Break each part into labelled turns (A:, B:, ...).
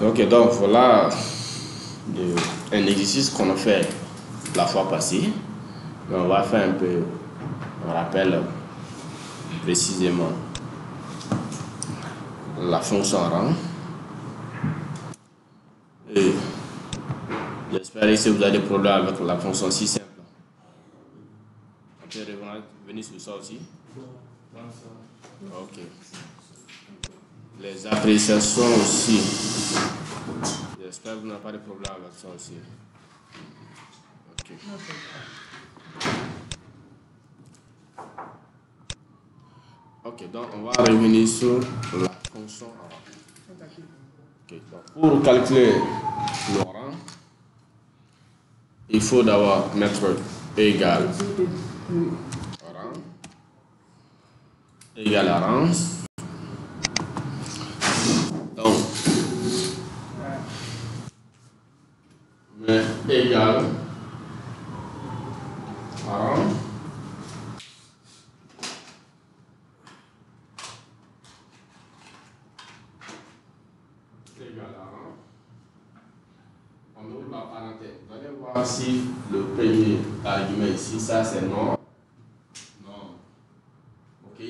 A: Ok, donc voilà un exercice qu'on a fait la fois passée. Mais on va faire un peu, on rappelle précisément la fonction rang. Et j'espère que vous avez des problèmes avec la fonction si simple. On peut revenir sur ça aussi. Ok. Les appréciations aussi. J'espère que vous n'avez pas de problème avec ça aussi. Ok. Ok, donc on va revenir sur la fonction rang. Okay, donc pour calculer le rang, il faut d'abord mettre égal rang égal à rang. Donc, mais égal à rang égal à rang. On ouvre la parenthèse. Vous allez voir si le premier argument ici, ça c'est non. Non. Ok.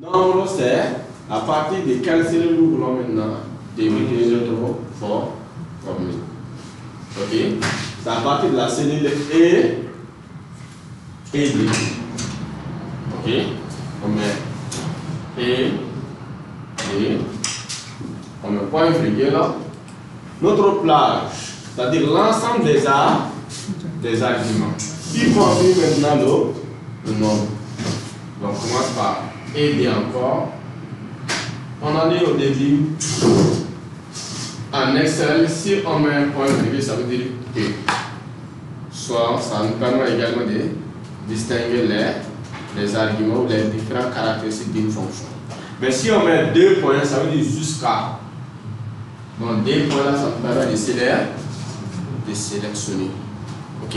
A: Nombre c'est à partir de quelle cellule nous voulons maintenant délimiter notre formule. Ok. C'est à partir de la cellule E et D. Ok. On met E, D. On met point virgule. Notre plage, c'est-à-dire l'ensemble des arguments. Y compris maintenant le nombre. Donc on commence par E, D encore. On a dit au début, en Excel, si on met un point virgule, ça veut dire E. Soit ça nous permet également de distinguer les arguments ou les différentes caractéristiques d'une fonction. Mais si on met deux points, ça veut dire jusqu'à. Donc deux points là, ça nous permet de sélectionner. Ok?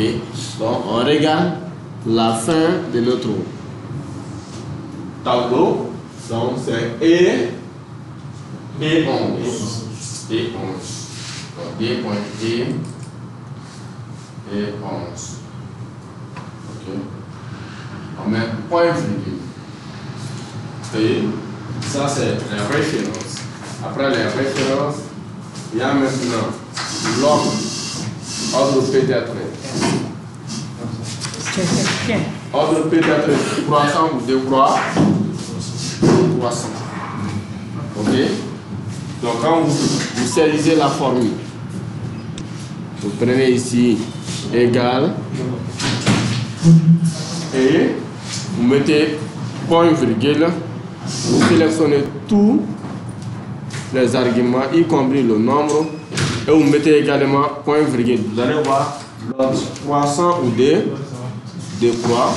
A: Donc on regarde la fin de notre tableau. Donc c'est E et 11. Et 11. Donc 2 points et 11. Ok. On met point virgule. Et ça c'est les références. Après les références, il y a maintenant l'ordre. Ordre peut-être. Ordre peut-être croissant ou décroissant. Ok? Donc quand vous saisissez la formule, vous prenez ici égal et vous mettez point virgule, vous sélectionnez tous les arguments, y compris le nombre, et vous mettez également point virgule. Vous allez voir l'ordre croissant ou décroissant.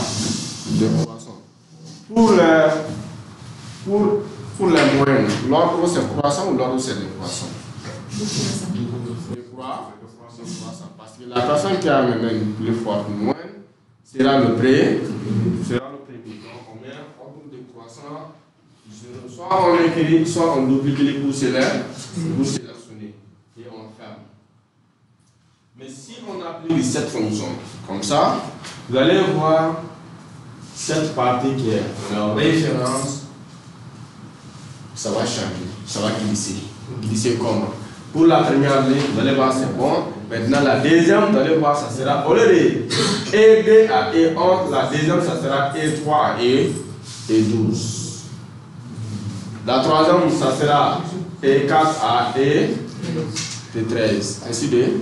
A: Pour les moyennes, l'ordre c'est croissant ou l'ordre c'est décroissant? Décroissant. Parce que la personne qui a maintenant une plus forte moyenne sera le premier. Donc on met un ordre décroissant. Soit on écrit, soit on duplique les pour sélectionner et on ferme. Mais si on applique cette fonction comme ça, vous allez voir cette partie qui est la référence, ça va changer, ça va glisser. Glisser comment? Pour la première ligne, vous allez voir c'est bon. Maintenant la deuxième, vous allez voir ça sera au lieu de E2 à E11, la deuxième ça sera E3 à E12. La troisième, ça sera E4 à E13. Ainsi de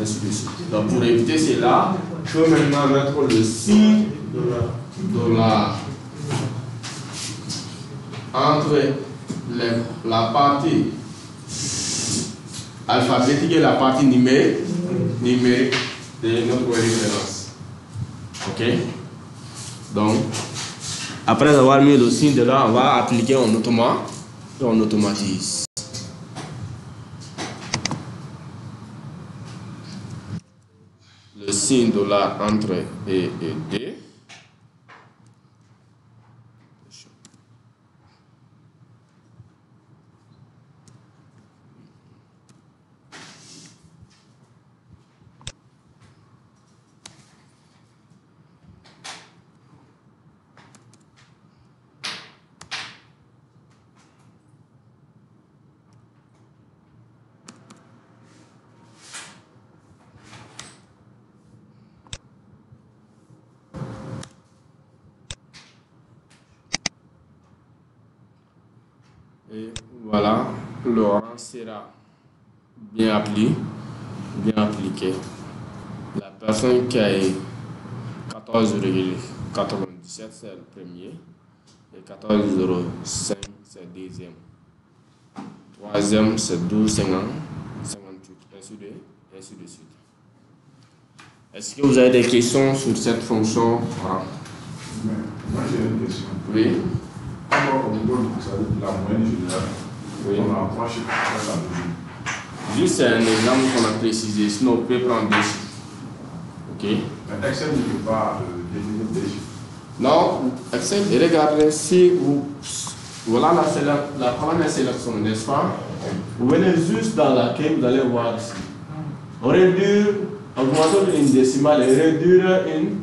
A: suite. Donc pour éviter cela, je peux maintenant mettre le signe $. Entre la partie alphabétique et la partie numérique de notre référence. Ok? Donc, après avoir mis le signe de là, on va appliquer en automat et on automatise. Le signe $ entre E et D. Et voilà, le rang sera bien appliqué. La personne qui a eu 14,97, c'est le premier. Et 14,05, c'est le deuxième. Troisième, c'est 12,58, ainsi de suite. Est-ce que vous avez des questions sur cette fonction rang?
B: Moi, j'ai une question.
A: Oui.
B: Comment au niveau de la moyenne générale,
A: Oui.
B: on approche la mesure?
A: Juste c'est un exemple qu'on a précisé, sinon vous pouvez prendre des chiffres. Ok?
B: Mais Excel ne peut pas définir des chiffres.
A: Non, Excel, regardez, si vous. Voilà la colonne est sélection, n'est-ce pas? Vous venez juste dans laquelle vous allez voir ici. Réduire, augmenter une décimale et réduire une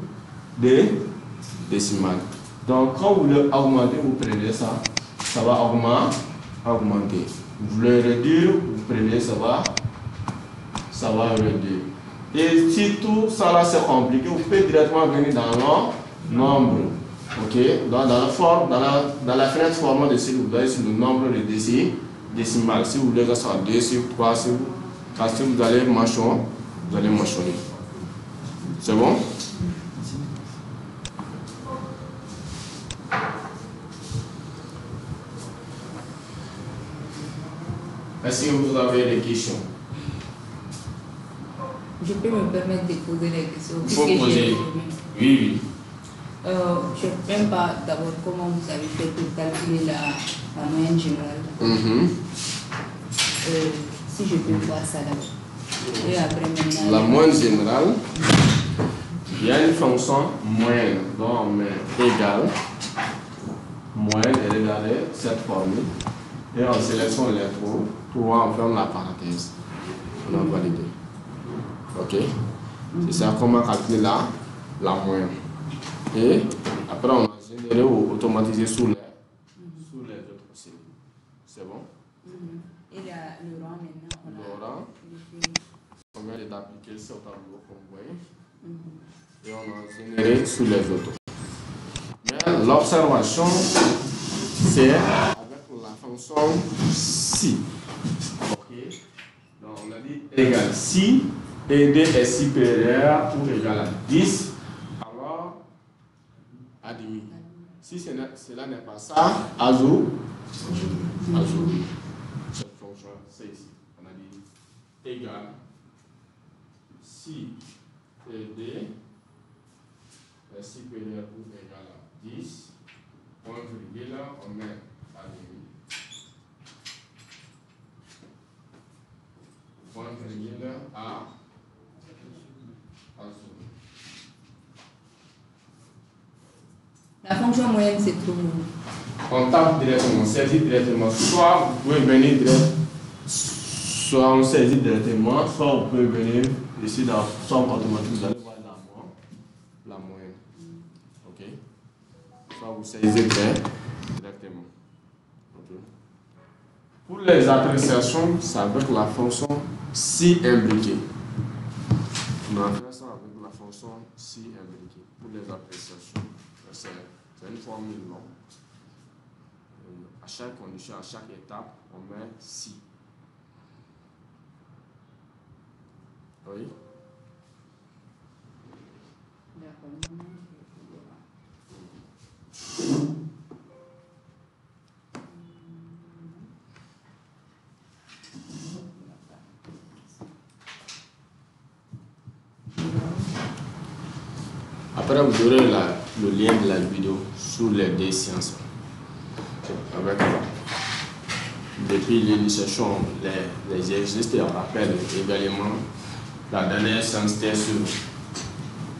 A: décimale. Donc, quand vous voulez augmenter, vous prenez ça, ça va augmenter. Vous voulez réduire, vous prenez, ça va réduire. Et si tout ça là c'est compliqué, vous pouvez directement venir dans le nombre. Ok, dans la fenêtre format de celui, vous allez sur le nombre de décimales. Si vous voulez que ça soit 2 sur 3 sur 4, si vous allez mâchonner. C'est bon? Est-ce que vous avez des questions?
C: Je peux me permettre de poser des questions.
A: Il faut poser. Oui.
C: Je ne sais même pas d'abord comment vous avez fait pour calculer la moyenne générale. Si je peux voir ça d'abord. Et après maintenant.
A: La moyenne générale, il y a une fonction moyenne. Donc on met égale moyenne et regardez cette formule. Et on sélectionne les trous. On ferme la parenthèse. On a validé. Ok? C'est ça comment calculer la moyenne. Et après on a généré ou automatisé sous les autres cellules. C'est bon?
C: Et le rang maintenant, on
A: vient d'appliquer ce tableau comme vous voyez. Et on a généré sous les autres. Mais l'observation, c'est avec la fonction si. Ok? Donc on a dit égal si ED est supérieur ou égal à 10, alors à demi. Si cela n'est pas ça, ajoute. Cette fonction, c'est ici. On a dit égal si ED est supérieur ou égal à 10, point virgule, on met à demi. Point virgule à zone.
C: La fonction moyenne, c'est trop.
A: On tape directement, on saisit directement. Soit vous pouvez venir soit on saisit directement, soit vous pouvez venir ici dans somme automatique, vous allez voir la moyenne. Ok? Soit vous saisissez directement. Okay. Pour les appréciations, c'est avec la fonction si imbriquée. On a fait ça avec la fonction si imbriquée. Pour les appréciations, c'est une formule longue. À chaque condition, à chaque étape, on met si. Oui. Après, vous aurez le lien de la vidéo sous les deux sciences. Avec depuis l'initiation, les exercices et on rappelle également la dernière séance sur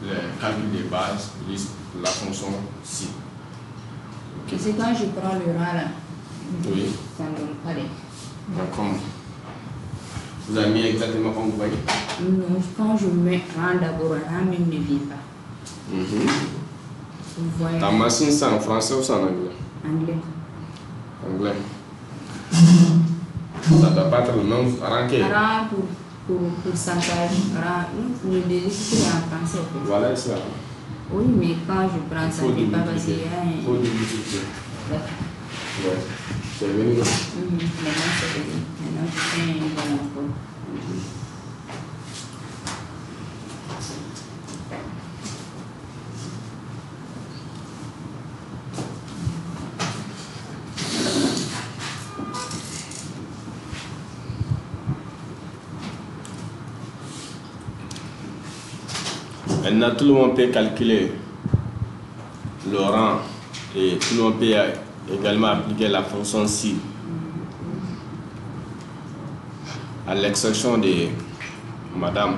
A: le calcul des bases, la fonction si.
C: Okay. C'est quand je prends le rang là.
A: Oui.
C: Ça ne donne pas les.
A: Donc, vous avez mis exactement comme vous voyez?
C: Non, quand je mets rang d'abord, rang même ne vient pas. Vous voyez.
A: Ta machine, c'est en français ou c'est en anglais?
C: Anglais.
A: Anglais. Ça ne doit pas être le même rang que.
C: Rang pour pourcentage. Rang, le délai c'est en français.
A: Voilà, c'est ça.
C: Oui, mais quand je prends ça, je ne vais pas passer.
A: Il faut multiplier.
C: D'accord.
A: Ouais. C'est venu.
C: Maintenant, c'est venu. Maintenant, je fais un bon encore.
A: Maintenant, tout le monde peut calculer le rang et tout le monde peut également appliquer la fonction si à l'exception de madame.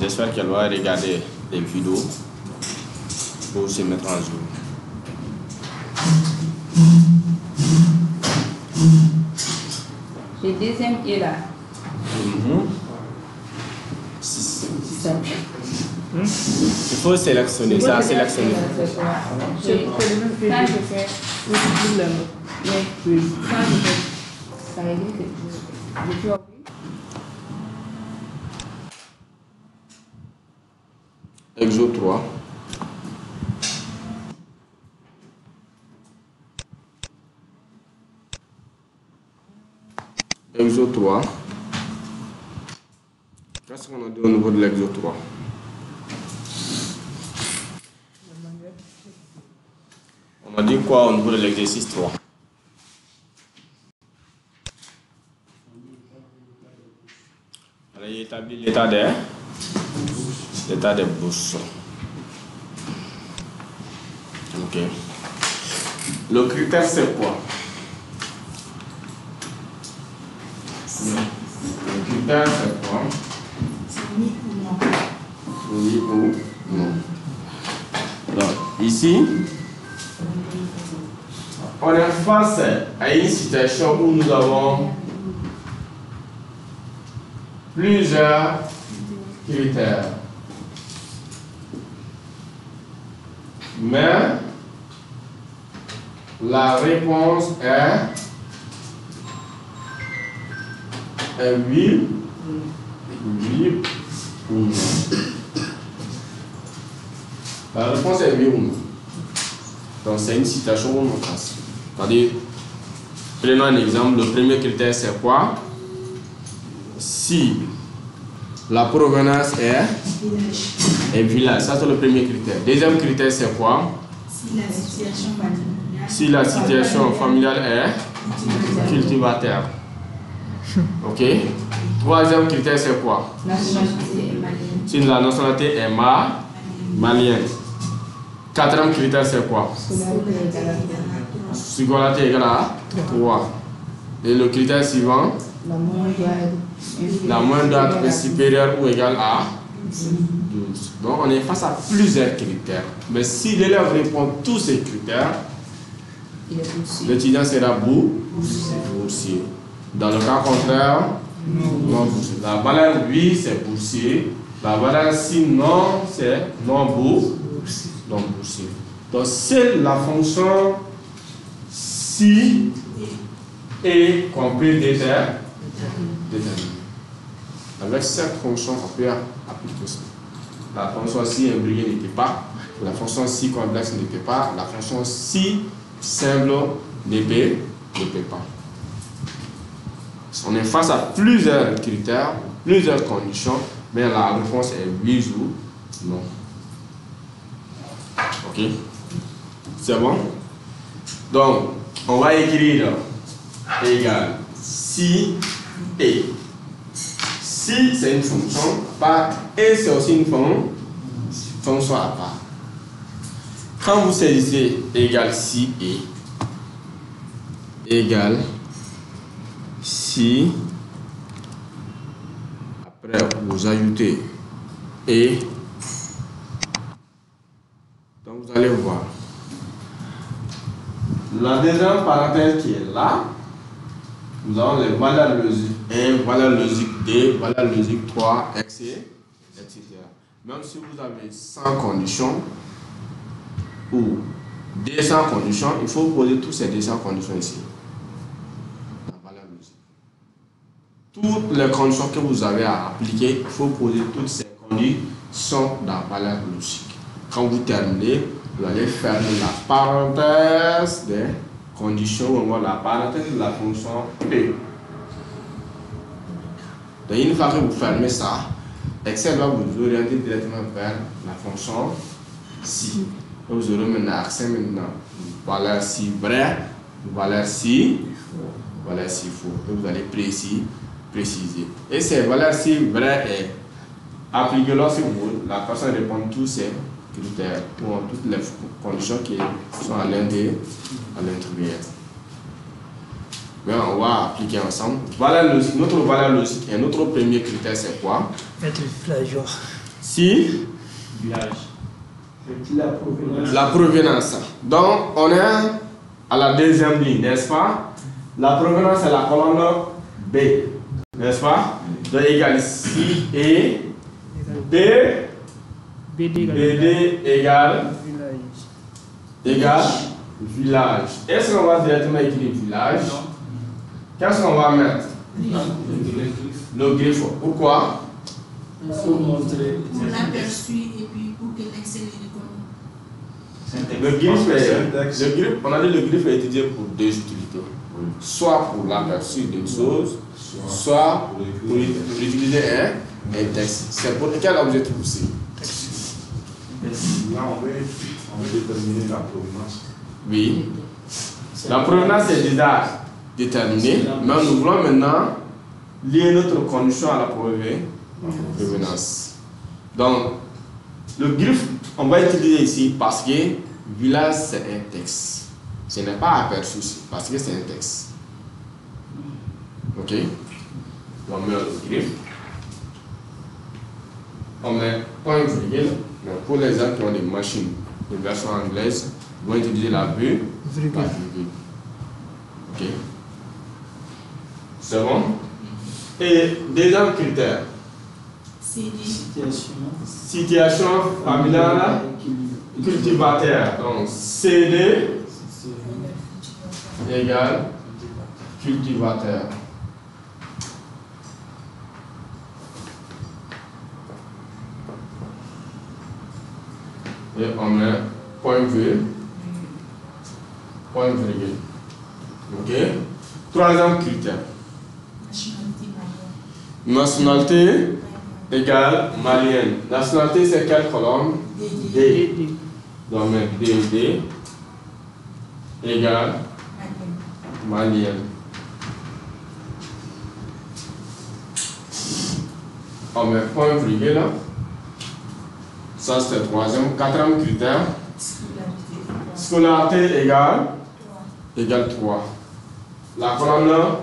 A: J'espère qu'elle va regarder les vidéos pour se mettre en jour.
C: Le deuxième est là.
A: Il faut sélectionner ça, sélectionner.
C: Quand je fais ça veut dire que je suis ouvert.
A: Exo 3. Exo 3. Qu'est-ce qu'on a dit au niveau de l'exo 3? On a dit quoi au niveau de l'exercice 3? On a établi l'état des bourses. Ok. Le critère c'est quoi? Le critère c'est quoi?
D: Oui ou non.
A: Oui ou non. Donc, ici, on est face à une situation où nous avons plusieurs critères. Mais la réponse est oui ou non. La réponse est oui ou non. Donc c'est une situation où on passe. C'est-à-dire, prenons un exemple, le premier critère c'est quoi? Si la provenance est village, ça c'est le premier critère. Deuxième critère c'est quoi? Si la situation familiale est cultivateur. Ok? Troisième critère c'est quoi? Si la nationalité est malienne. Quatrième critère c'est quoi? Scolarité égale à 3. Et le critère suivant? La moyenne doit être supérieure ou égale à 12. Donc on est face à plusieurs critères. Mais si l'élève répond tous ces critères, l'étudiant sera boursier. Dans le cas contraire, non boursier. La valeur oui c'est boursier. La valeur si non c'est non boursier. Donc c'est la fonction si et qu'on peut déterminer. Avec cette fonction, on peut appliquer ça. La fonction si imbriquée n'était pas, la fonction si complexe n'était pas, la fonction si simple ne peut pas. On est face à plusieurs critères, plusieurs conditions, mais la réponse est oui ou non. Ok? C'est bon? Donc, on va écrire égal si et. Si c'est une fonction à part et c'est aussi une fonction à part. Quand vous saisissez égal si et égal si, après vous ajoutez et, donc vous allez voir la deuxième parenthèse qui est là. Nous avons les valeurs logiques 1, valeur logique 2, valeur logique 3, etc. Même si vous avez 100 conditions ou 200 conditions, il faut poser toutes ces 200 conditions ici. La valeur logique. Toutes les conditions que vous avez à appliquer, il faut poser toutes ces conditions dans la valeur logique. Quand vous terminez, vous allez fermer la parenthèse des conditions, ou la parenthèse de la fonction E. Donc, une fois que vous fermez ça, Excel va vous orienter directement vers la fonction si. Vous aurez maintenant accès maintenant. Valeur si vrai, valeur si faux. Et vous allez préciser. Et ces valeurs si vrai est appliquées lorsque la personne répond tous ces critères ou toutes les conditions qui sont à l'intérieur. Mais on va appliquer ensemble. Valeur logique, notre valeur logique et notre premier critère c'est quoi?
E: Mettre le village.
A: Si
F: Village.
A: la provenance. Donc on est à la deuxième ligne, n'est-ce pas? La provenance c'est la colonne B, n'est-ce pas? Donc égale si et BD égale village. Est-ce qu'on va directement écrire village? Qu'est-ce qu'on va mettre? Le griffe. Pourquoi?
D: Pour l'aperçu et puis pour que l'excel
A: Le griffe, on a dit le griffe est étudié pour deux utilités. Soit pour l'aperçu d'une chose, soit pour utiliser un texte. C'est pour quel objectif aussi?
B: Là, on veut déterminer la provenance.
A: Oui. La provenance est déjà déterminée, mais nous voulons maintenant lier notre condition à la provenance. Donc, le griffe, on va utiliser ici parce que village c'est un texte. Ce n'est pas aperçu parce que c'est un texte. Ok? On met le griffe. On met point virgule. Mais pour les gens qui ont des machines de version anglaise, ils vont utiliser la virgule. Ok? C'est bon? Et deuxième critère. Situation familiale cultivateur. Donc CD égale cultivateur. Et on met point virgule. Ok? Troisième critère. Nationalité égale malienne. Nationalité c'est quelle colonne? D. Donc on met DD égale malienne. On met point virgule là. Ça c'est le troisième. Quatrième critère. Scolarité égale 3. La colonne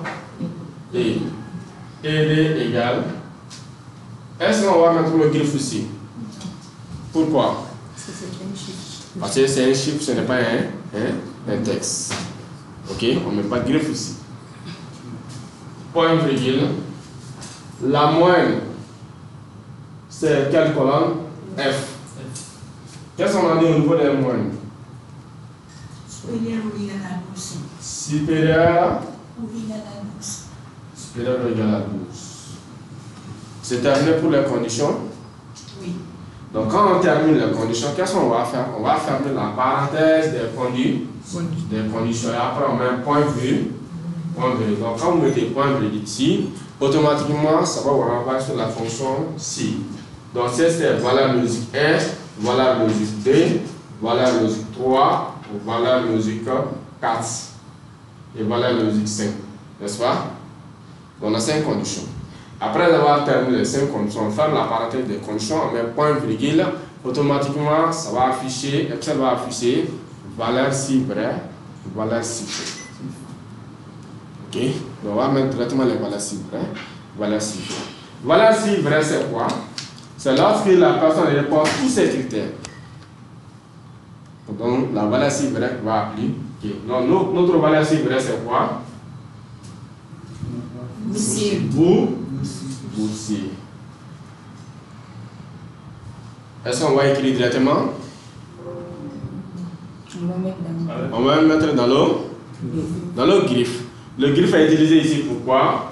A: E. ED égale. Est-ce qu'on va mettre le griffe ici? Pourquoi? Parce que c'est un chiffre, ce n'est pas un texte. Ok? On ne met pas de griffe ici. Point virgule. La moyenne, c'est quelle colonne? F. Qu'est-ce qu'on a dit au niveau des moyennes?
D: supérieur ou égal à 12.
A: Supérieur
D: Ou égal à 12.
A: supérieur ou égal à 12. C'est terminé pour les conditions?
D: Oui.
A: Donc quand on termine les conditions, qu'est-ce qu'on va faire? On va fermer la parenthèse des conditions. Et après on met un point virgule. Donc quand vous mettez point virgule ici, automatiquement ça va vous renvoyer sur la fonction si. Donc c'est valeur logique 1, valeur logique 2, valeur logique 3, valeur logique 4 et valeur logique 5. N'est-ce pas? Donc on a 5 conditions. Après avoir terminé les 5 conditions, on ferme la parenthèse des conditions, on met point virgule, automatiquement ça va afficher, Excel va afficher valeur si vrai, valeur si faux. Ok? Donc on va mettre directement les valeurs si vrai, valeur si faux. Valeur si vrai c'est quoi? C'est lorsque la personne répond tous ces critères. Donc la valeur si vraie va appliquer. Donc notre valeur si vraie c'est quoi? Boursier. Est-ce qu'on va écrire directement? On va mettre dans le griffe. Le griffe est utilisé ici pour quoi?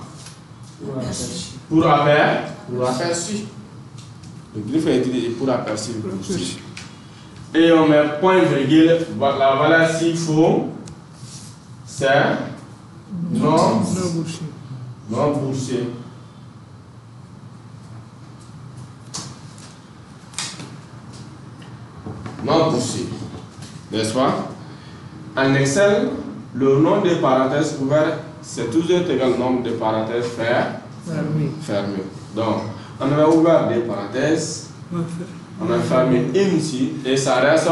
A: Pour aperçu. Le griffe est utilisé pour aperçu. et on met point virgule, la valeur s'il faut, c'est non boursier. Non boursier. N'est-ce pas? En Excel, le nombre de parenthèses ouvertes, c'est toujours égal au nombre de parenthèses fermées. Donc, on a ouvert des parenthèses, on a fermé une ici, et ça reste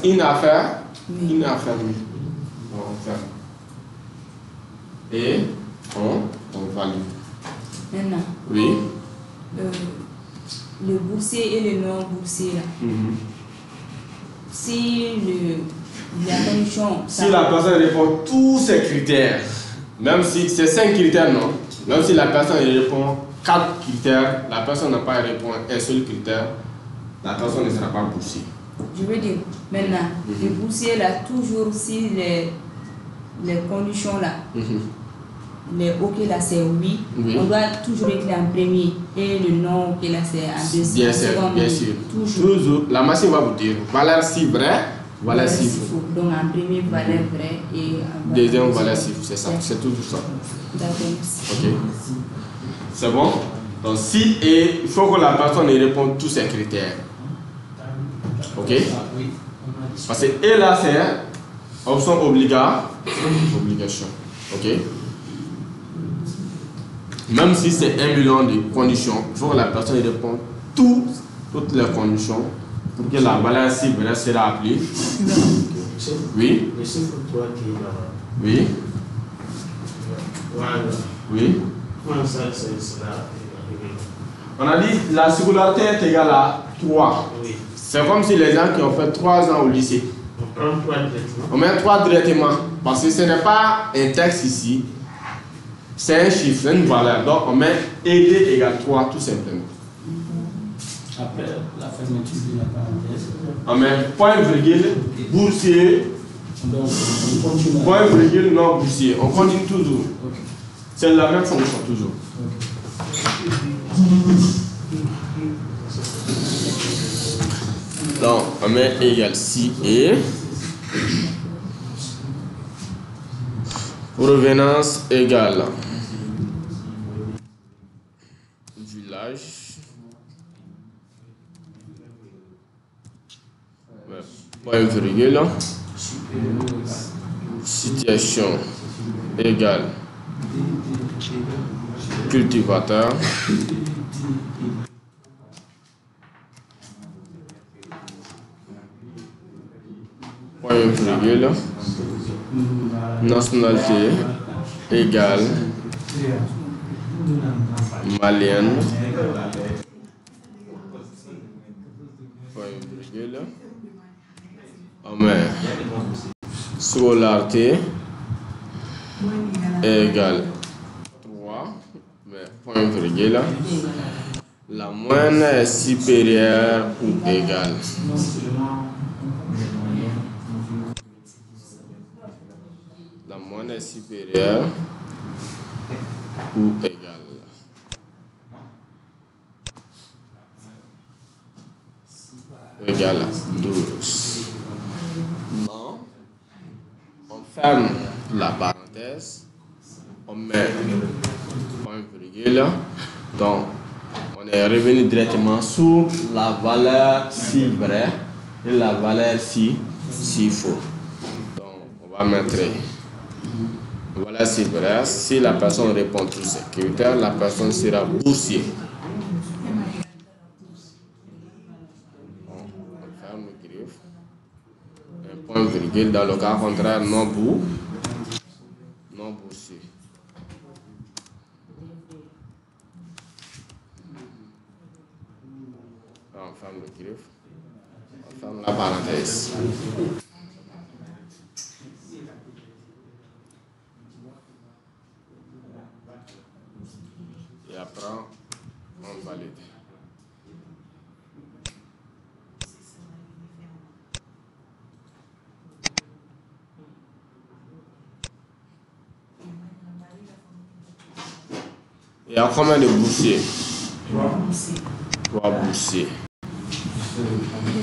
A: une affaire, une affaire. Donc, on ferme. Et on valide.
C: Maintenant,
A: Oui.
C: Le boursier et le non-boursier, si la condition...
A: Si la personne répond tous ces critères, même si c'est 5 critères, non, même si la personne répond 4 critères, la personne n'a pas répondu un seul critère, la personne ne sera pas boursier.
C: Je veux dire, maintenant, le boursier là, toujours si les conditions là, les OK là c'est oui, on doit toujours écrire en premier et le non OK là c'est en deuxième.
A: Bien sûr. Toujours. La machine va vous dire valeur si vrai, valeur si faux.
C: Donc en premier valeur vrai et en
A: deuxième valeur si faux, c'est ça, c'est toujours ça.
C: D'accord.
A: Ok. C'est bon? Donc si et il faut que la personne réponde tous ces critères. Ok? Parce que et là c'est option obligation. Ok? Même si c'est 1 million de conditions, il faut que la personne réponde toutes les conditions pour que la valeur cible sera appelée. Oui. Oui. Oui. On a dit la singularité est égale à 3. C'est comme si les gens qui ont fait 3 ans au lycée. On met 3 directement. Parce que ce n'est pas un texte ici. C'est un chiffre, c'est une valeur. Donc on met ED égale 3 tout simplement.
E: Après la fermeture de la parenthèse.
A: On met point virgule, boursier.
E: Donc on continue.
A: Point virgule, non boursier. On continue toujours.
E: Okay.
A: C'est la même fonction toujours. Donc on met égal si et. Provenance égale village, point virgule, situation égale cultivateur, point virgule, nationalité égale malienne, point virgule, scolarité égale 3, mais point virgule, la moyenne est supérieure ou égale. La moyenne est supérieure ou égale. Égale à 12. Non. On ferme la parenthèse. On met point virgule. Donc, on est revenu directement sur la valeur si vrai et la valeur si faux. Donc, on va mettre. Voilà, c'est vrai. Si la personne répond tous ces critères, la personne sera boursier. On ferme le griffe. Un point virgule. Dans le cas contraire, non boursier. On ferme le griffe. On ferme la parenthèse. Et après, on valide. Il y a combien de boursiers? 3 boursiers.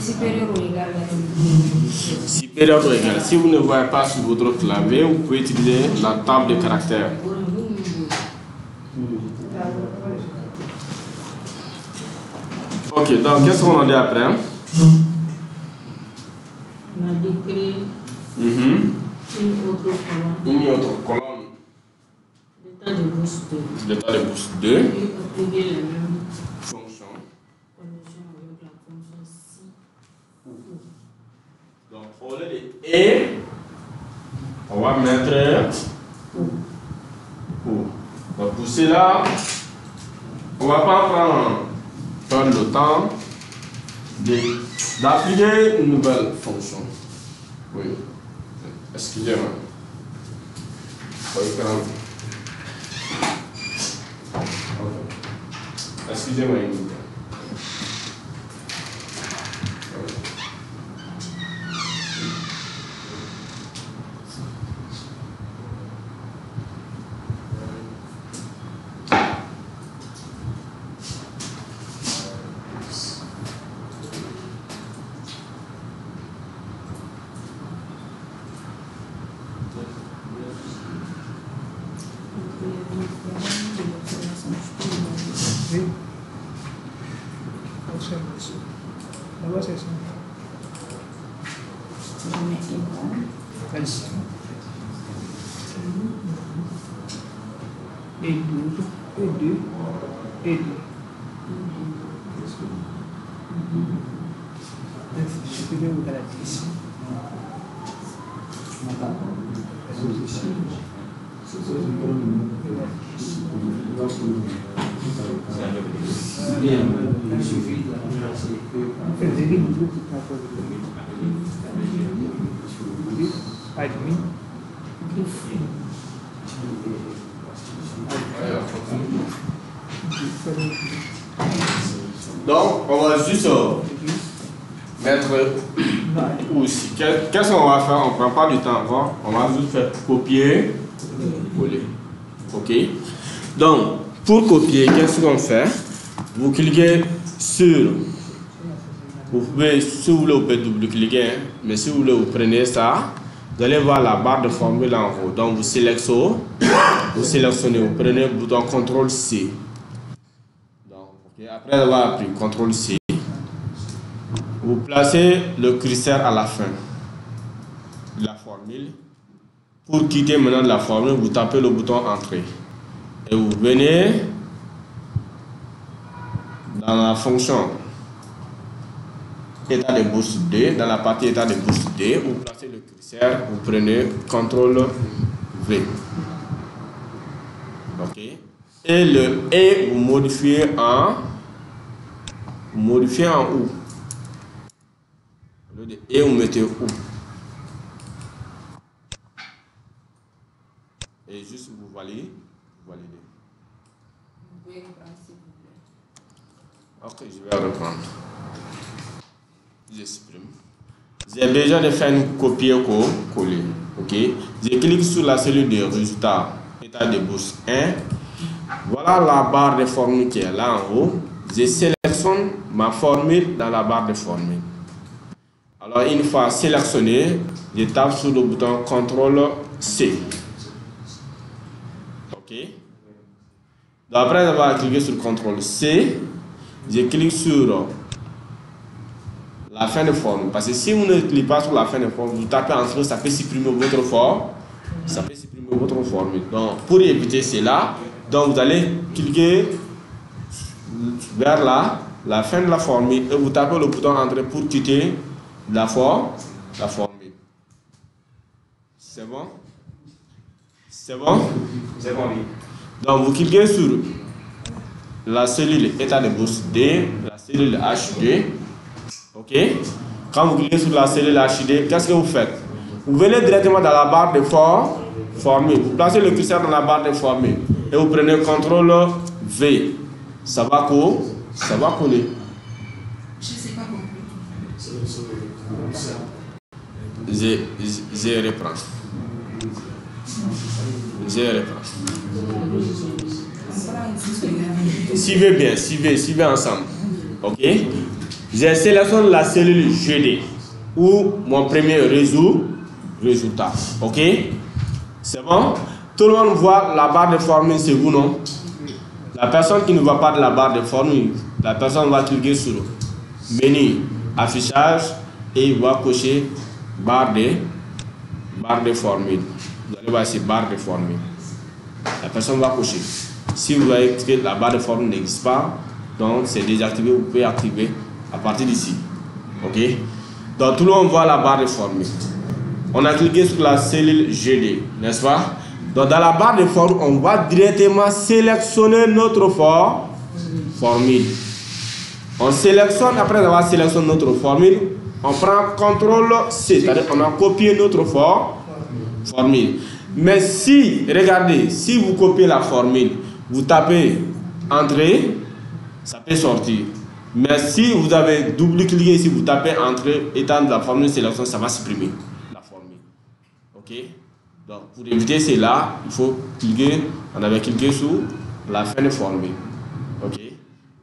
C: supérieur ou égal.
A: Supérieur ou égal. Si vous ne voyez pas sur votre clavier, vous pouvez utiliser la table de caractères. Ok, donc qu'est-ce qu'on a dit après?
D: On a décrit une autre colonne. L'état de bourse 2.
A: L'état de bourse 2.
D: Et appliquer les mêmes
A: Fonction.
D: conditions avec la fonction si.
A: Donc au lieu de et, on va mettre ou. Donc pour cela, on va pas prendre le temps d'appliquer une nouvelle fonction. Oui. Excusez-moi. Excusez-moi une minute. Donc, on va juste mettre aussi. Qu'est-ce qu'on va faire? On ne prend pas du temps encore. On va juste faire copier, coller. Ok? Donc, pour copier, qu'est-ce qu'on fait? Vous cliquez sur. Vous pouvez, si vous voulez, vous pouvez double-cliquer. Mais si vous voulez, vous prenez ça. Vous allez voir la barre de formule en haut. Donc, vous sélectionnez, vous prenez le bouton CTRL-C. Après avoir appris CTRL-C, vous placez le curseur à la fin de la formule. Pour quitter maintenant de la formule, vous tapez le bouton Entrée. Et vous venez dans la fonction état de bourse 2, dans la partie état de bourse 2, vous placez le curseur, vous prenez CTRL-V. Ok. Et le E, vous modifiez en OU. Au lieu de E, vous mettez OU. Et juste vous validez.
C: Vous pouvez reprendre s'il vous plaît.
A: Ok, je vais reprendre. Je supprime. J'ai besoin de faire une copier-coller. Ok. Je clique sur la cellule de résultats, état de bourse 1. Voilà la barre de formule qui est là en haut. Je sélectionne ma formule dans la barre de formule. Alors, une fois sélectionné, je tape sur le bouton CTRL-C. Ok. Donc, après avoir cliqué sur CTRL-C, je clique sur la fin de formule. Parce que si vous ne cliquez pas sur la fin de formule, vous tapez en dessous, ça peut supprimer votre formule. Donc, pour éviter cela, donc vous allez cliquer vers la fin de la formule et vous tapez le bouton Entrée pour quitter la formule. C'est bon? C'est bon? C'est bon, oui. Donc vous cliquez sur la cellule état de bourse D, la cellule HD. Ok? Quand vous cliquez sur la cellule HD, qu'est-ce que vous faites? Vous venez directement dans la barre de formule. Vous placez le curseur dans la barre de formule et vous prenez CTRL-V. Ça va coller.
D: Je ne sais pas compris.
A: Je reprends. Suivez bien ensemble. Ok? Je sélectionne la cellule GD ou mon premier résultat. Ok? C'est bon? Tout le monde voit la barre de formule, c'est vous, non? La personne qui ne voit pas de la barre de formule, la personne va cliquer sur menu affichage et il va cocher barre de formule. Vous allez voir ici barre de formule. La personne va cocher. Si vous voyez que la barre de formule n'existe pas, donc c'est désactivé, vous pouvez activer à partir d'ici. Ok? Donc tout le monde voit la barre de formule. On a cliqué sur la cellule GD, n'est-ce pas? Donc dans la barre de formule, on va directement sélectionner notre formule. On sélectionne, après avoir sélectionné notre formule, on prend CTRL C, c'est-à-dire qu'on a copié notre formule. Mais si, regardez, si vous copiez la formule, vous tapez Entrée, ça peut sortir. Mais si vous avez double-cliqué ici, vous tapez Entrée, étant de la formule sélection, ça va supprimer la formule. Ok? Donc pour éviter cela, il faut cliquer, on avait cliqué sur la fin de formule. Ok?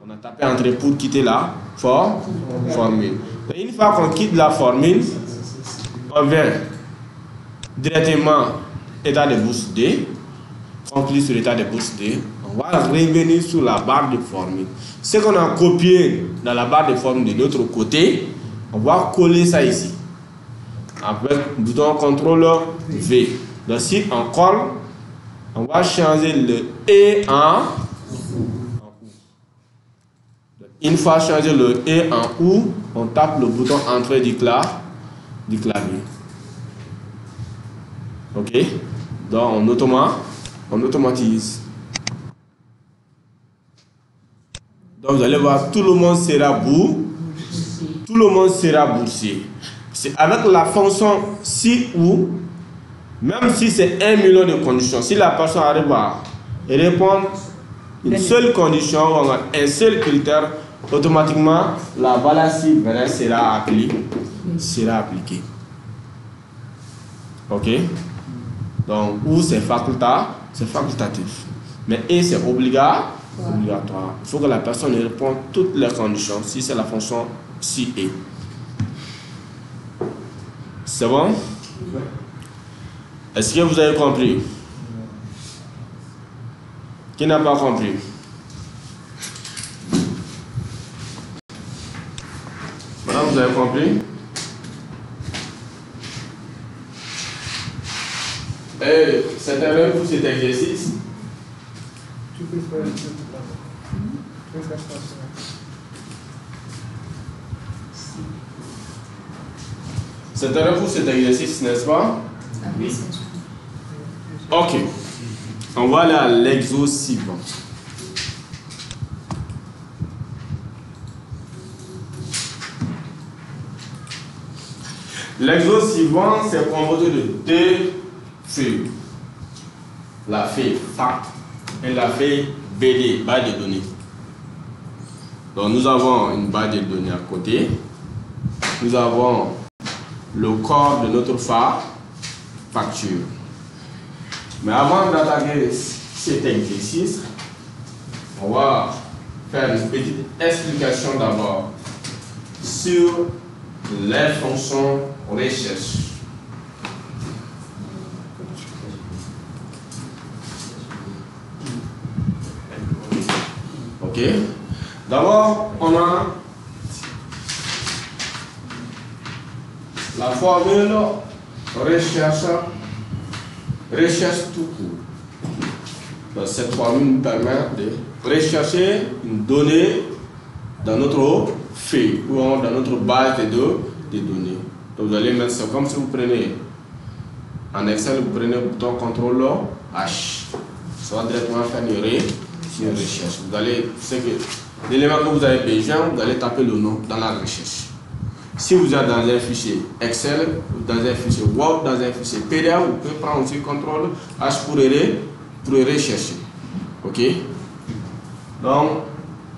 A: On a tapé Entrée pour quitter la formule. Donc, une fois qu'on quitte la formule, on vient directement état de bourse D. On clique sur l'état de bourse D. On va revenir sur la barre de formule. Ce qu'on a copié dans la barre de formule de l'autre côté, on va coller ça ici. Avec le bouton CTRL V. Donc si on colle, on va changer le E en OU. Une fois changé le E en OU, on tape le bouton Entrée du clavier. Ok? Donc on automatise. Donc vous allez voir, tout le monde sera boursier. C'est avec la fonction si ou, même si c'est 1 million de conditions, si la personne arrive à répondre une seule condition ou un seul critère, automatiquement la balance sera appliquée. Ok? Donc, ou c'est facultatif. Mais et c'est obligatoire. Il faut que la personne réponde toutes les conditions si c'est la fonction si et. C'est bon? Est-ce que vous avez compris? Qui n'a pas compris? Maintenant, vous avez compris? Et c'est un même pour cet exercice.
F: Tu peux faire ça.
A: C'est un même pour cet exercice, n'est-ce pas?
C: Oui.
A: Ok. On va aller à l'exo suivant. L'exo suivant, c'est composé de deux feuilles. La feuille FACT et la feuille BD, base de données. Donc nous avons une base de données à côté. Nous avons le corps de notre facture. Mais avant d'attaquer cet exercice, on va faire une petite explication d'abord sur les fonctions recherche. Ok. D'abord, on a la formule recherche tout court. Donc, cette formule nous permet de rechercher une donnée dans notre feuille ou dans notre base de données. Donc, vous allez mettre ça comme si vous prenez en Excel, vous prenez le bouton CTRL H. Ça va directement faire une recherche. Vous allez, c'est que l'élément que vous avez besoin, vous allez taper le nom dans la recherche. Si vous êtes dans un fichier Excel, dans un fichier Word, dans un fichier PDF, vous pouvez prendre aussi CTRL H pour rechercher. Ok? Donc,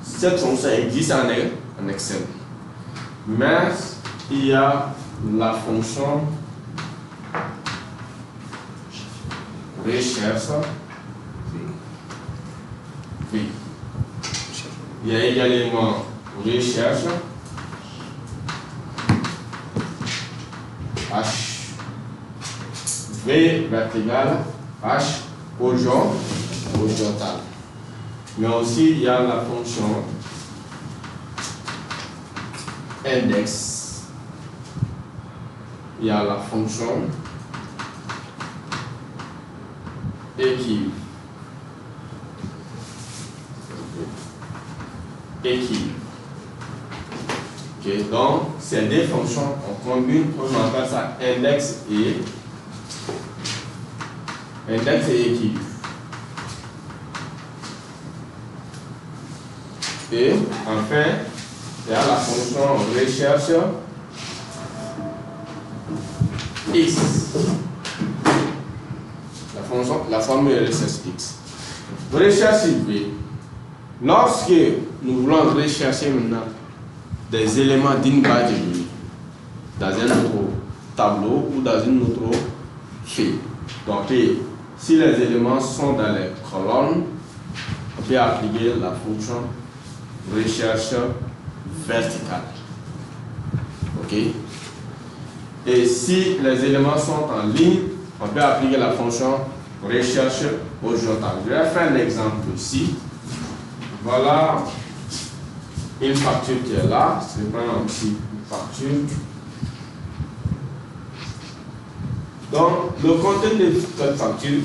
A: cette fonction existe en Excel. Mais il y a la fonction recherche. Oui. Il y a également recherche H. V vertical, H horizontal. Mais aussi, il y a la fonction index. Il y a la fonction équipe. Okay, donc, ces deux fonctions, on combine, on appelle ça index et équipe. Et enfin, il y a la fonction recherche X. La formule recherche X. Recherche V. Lorsque nous voulons rechercher maintenant des éléments d'une base de données dans un autre tableau ou dans une autre feuille. Donc, si les éléments sont dans les colonnes, on peut appliquer la fonction recherche verticale. OK? Et si les éléments sont en ligne, on peut appliquer la fonction recherche horizontale. Je vais faire un exemple ici. Voilà une facture qui est là. Je vais prendre un petit facture. Donc, le contenu de cette facture,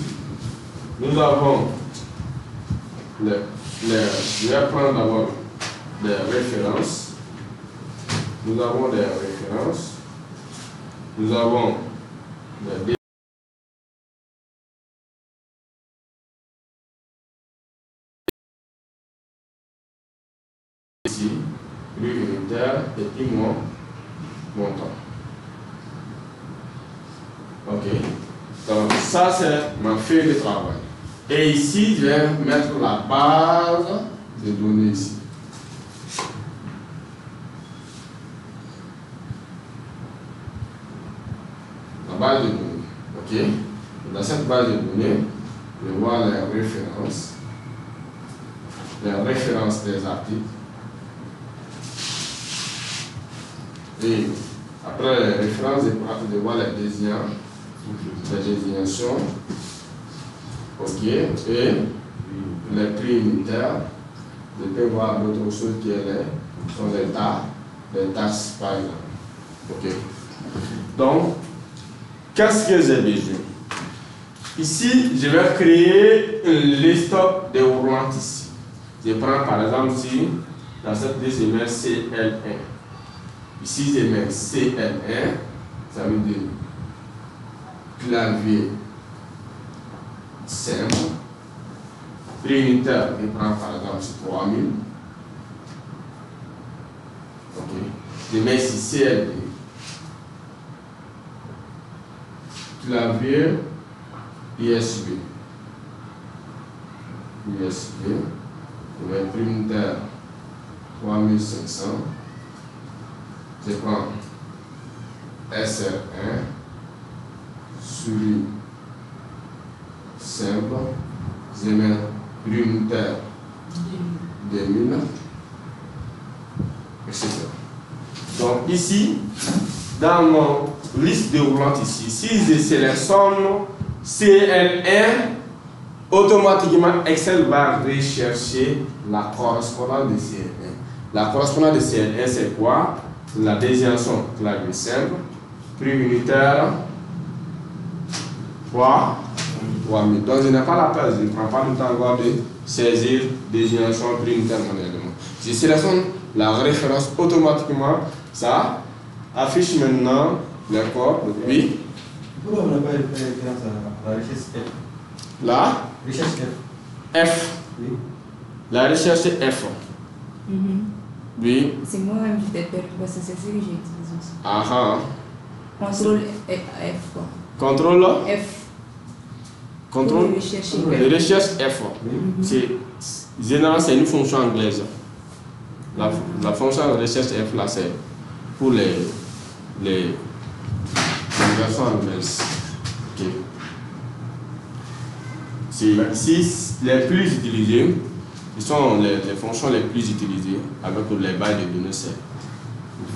A: nous avons je vais prendre d'abord des références. Nous avons des références. Nous avons des ici, prix unitaire et puis montant. Ok. Donc ça c'est ma feuille de travail. Et ici, je vais mettre la base de données ici. La base de données. Ok. Dans cette base de données, je vois les références des articles. Et après les références, je vois les désignations. Ok. Et les prix unitaires. Je peux voir d'autres choses qui sont les taxes par exemple. Ok. Donc, qu'est-ce que j'ai besoin? Ici, je vais créer une liste de roulantes ici. Je prends par exemple ici, dans cette liste, je mets CL1. Ici, je mets CL1, ça veut dire clavier simple. Prix unitaire, je prends par exemple 3000. Ok. Je mets ici CL2. Clavier ISB. Je mets prix unitaire 3500. Je prends SR1, souris simple, je mets prix unitaire 2000, etc. Donc ici, dans mon liste de roulantes ici, si je sélectionne CL1, automatiquement Excel va rechercher la correspondance de CL1. La correspondance de CL1 c'est quoi? La désignation clavier simple, prix unitaire 3000. Donc je n'ai pas la place, je ne prends pas le temps encore de saisir désignation prix unitaire manuellement. Je sélectionne la référence automatiquement, ça affiche maintenant les corps. Oui.
F: Pourquoi on n'a pas référence à la recherche F?
A: La
F: Recherche F.
A: F.
F: Oui.
A: La recherche F. Oui.
C: C'est moi-même qui t'ai perdu parce que c'est ce que j'ai utilisé aussi.
A: Ah.
C: Contrôle F quoi.
A: Contrôle
C: F.
A: Contrôle.
C: Recherche
A: Recherche F. Généralement, c'est une fonction anglaise. La fonction de recherche F là, c'est pour les versions anglaises. Ok. Si les plus utilisés, ce sont les fonctions les plus utilisées avec les bases de données, c'est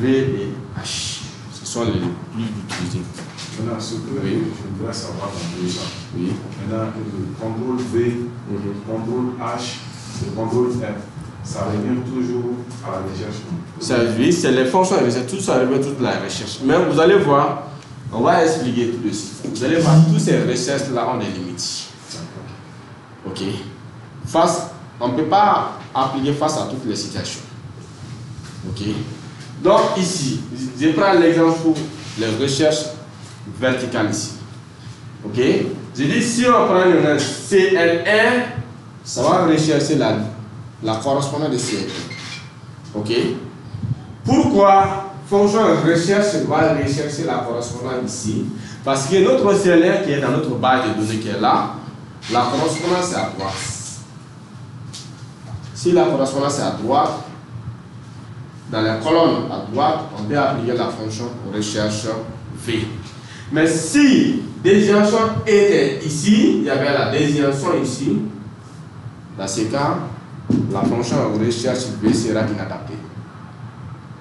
A: V et H. Ce sont les plus utilisés.
B: Maintenant, ce que
A: Oui.
B: je voudrais savoir dans tout ça.
A: Oui.
B: Maintenant, le contrôle V, le contrôle H, le contrôle F, ça revient toujours à la recherche.
A: Ça, oui, c'est les fonctions de recherche, tout ça revient toute la recherche. Mais vous allez voir, on va expliquer tout de suite. Vous allez voir, toutes ces recherches-là ont des limites. Ok. On ne peut pas appliquer face à toutes les situations. Ok. Donc ici, je prends l'exemple pour les recherches verticales ici. Ok. Je dis si on prend une CL1, ça va rechercher la correspondance de CL1. Ok. Pourquoi fonction recherche va rechercher la correspondance ici? Parce que notre CL1 qui est dans notre base de données qui est là, la correspondance est à droite. Si la correspondance est à droite, dans la colonne à droite, on peut appliquer la fonction recherche V. Mais si désignation était ici, il y avait la désignation ici, dans ce cas, la fonction recherche V sera inadaptée.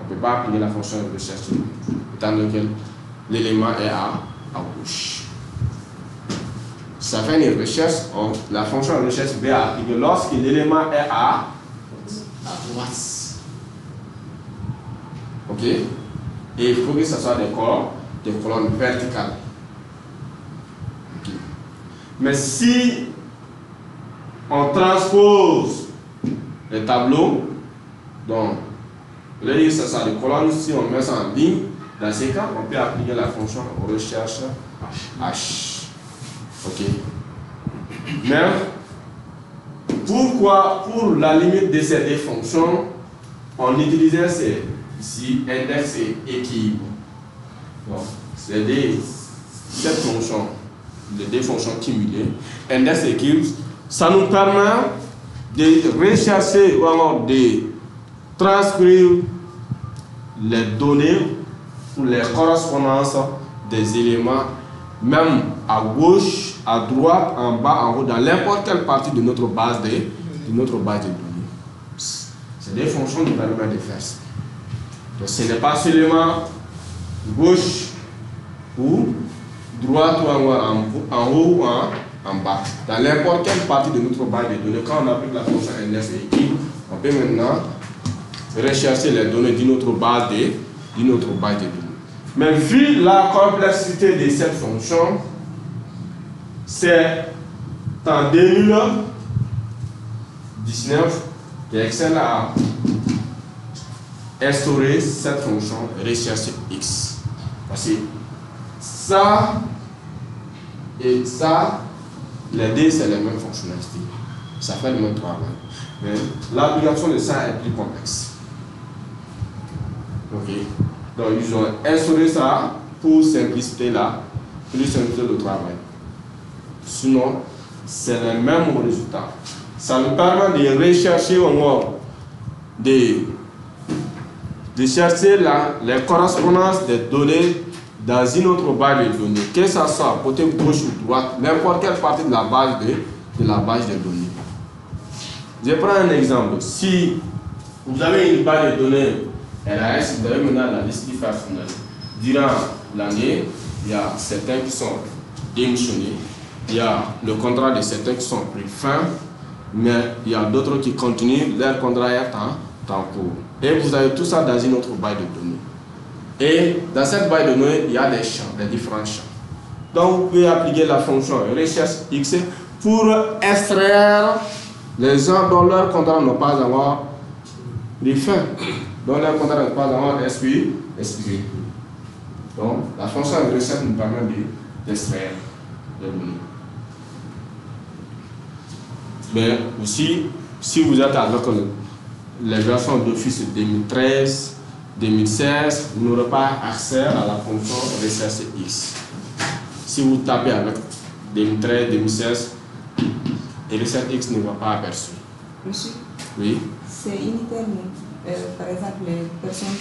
A: On ne peut pas appliquer la fonction recherche V, étant donné que l'élément est à gauche. Ça fait une recherche, la fonction recherche V est appliquée lorsque l'élément est à droite. Ok? Et il faut que ce soit des colonnes verticales. Okay. Mais si on transpose le tableau, donc, là, ça soit des colonnes, si on met ça en ligne, dans ces cas, on peut appliquer la fonction recherche H. Ok. Mais pourquoi, pour la limite de ces deux fonctions, on utilisait ici index et équilibre. C'est cette fonction, les deux fonctions cumulées, index et équilibre, ça nous permet de rechercher ou alors de transcrire les données ou les correspondances des éléments, même à gauche, à droite, en bas, en haut, dans n'importe quelle partie de notre base de données. C'est des fonctions qui nous permettent de faire ça. Donc ce n'est pas seulement gauche ou droite ou en haut ou en bas. Dans n'importe quelle partie de notre base de données, quand on applique la fonction index et équilibre, on peut maintenant rechercher les données d'une autre base de données. Mais vu la complexité de cette fonction, c'est en 2019 que Excel a instauré cette fonction recherche X. Parce que ça et ça, les deux, c'est les mêmes fonctionnalités. Ça fait le même travail. Mais l'application de ça est plus complexe. Ok. Donc, ils ont instauré ça pour simplifier le travail. Sinon, c'est le même résultat. Ça nous permet de rechercher encore, de chercher les correspondances des données dans une autre base de données, que ce soit côté gauche ou droite, n'importe quelle partie de la base de données. Je prends un exemple. Si vous avez une base de données LAS, vous avez maintenant la liste du personnel. Durant l'année, il y a certains qui sont démissionnés, il y a le contrat de certains qui sont pris fin, mais il y a d'autres qui continuent, leur contrat est en cours. Et vous avez tout ça dans une autre base de données. Et dans cette base de données, il y a des champs, des différents champs. Donc vous pouvez appliquer la fonction recherche X pour extraire les gens dont leur contrat n'a pas avoir pris fin, dont leur contrat n'a pas avoir expiré. Donc la fonction recherche nous permet d'extraire les données. Mais aussi, si vous êtes avec les versions d'Office 2013, 2016, vous n'aurez pas accès à la fonction recherche X. Si vous tapez avec 2013, 2016, et recherche X ne va pas aperçu.
C: Monsieur,
A: oui.
C: C'est unitaire. Par exemple, les personnes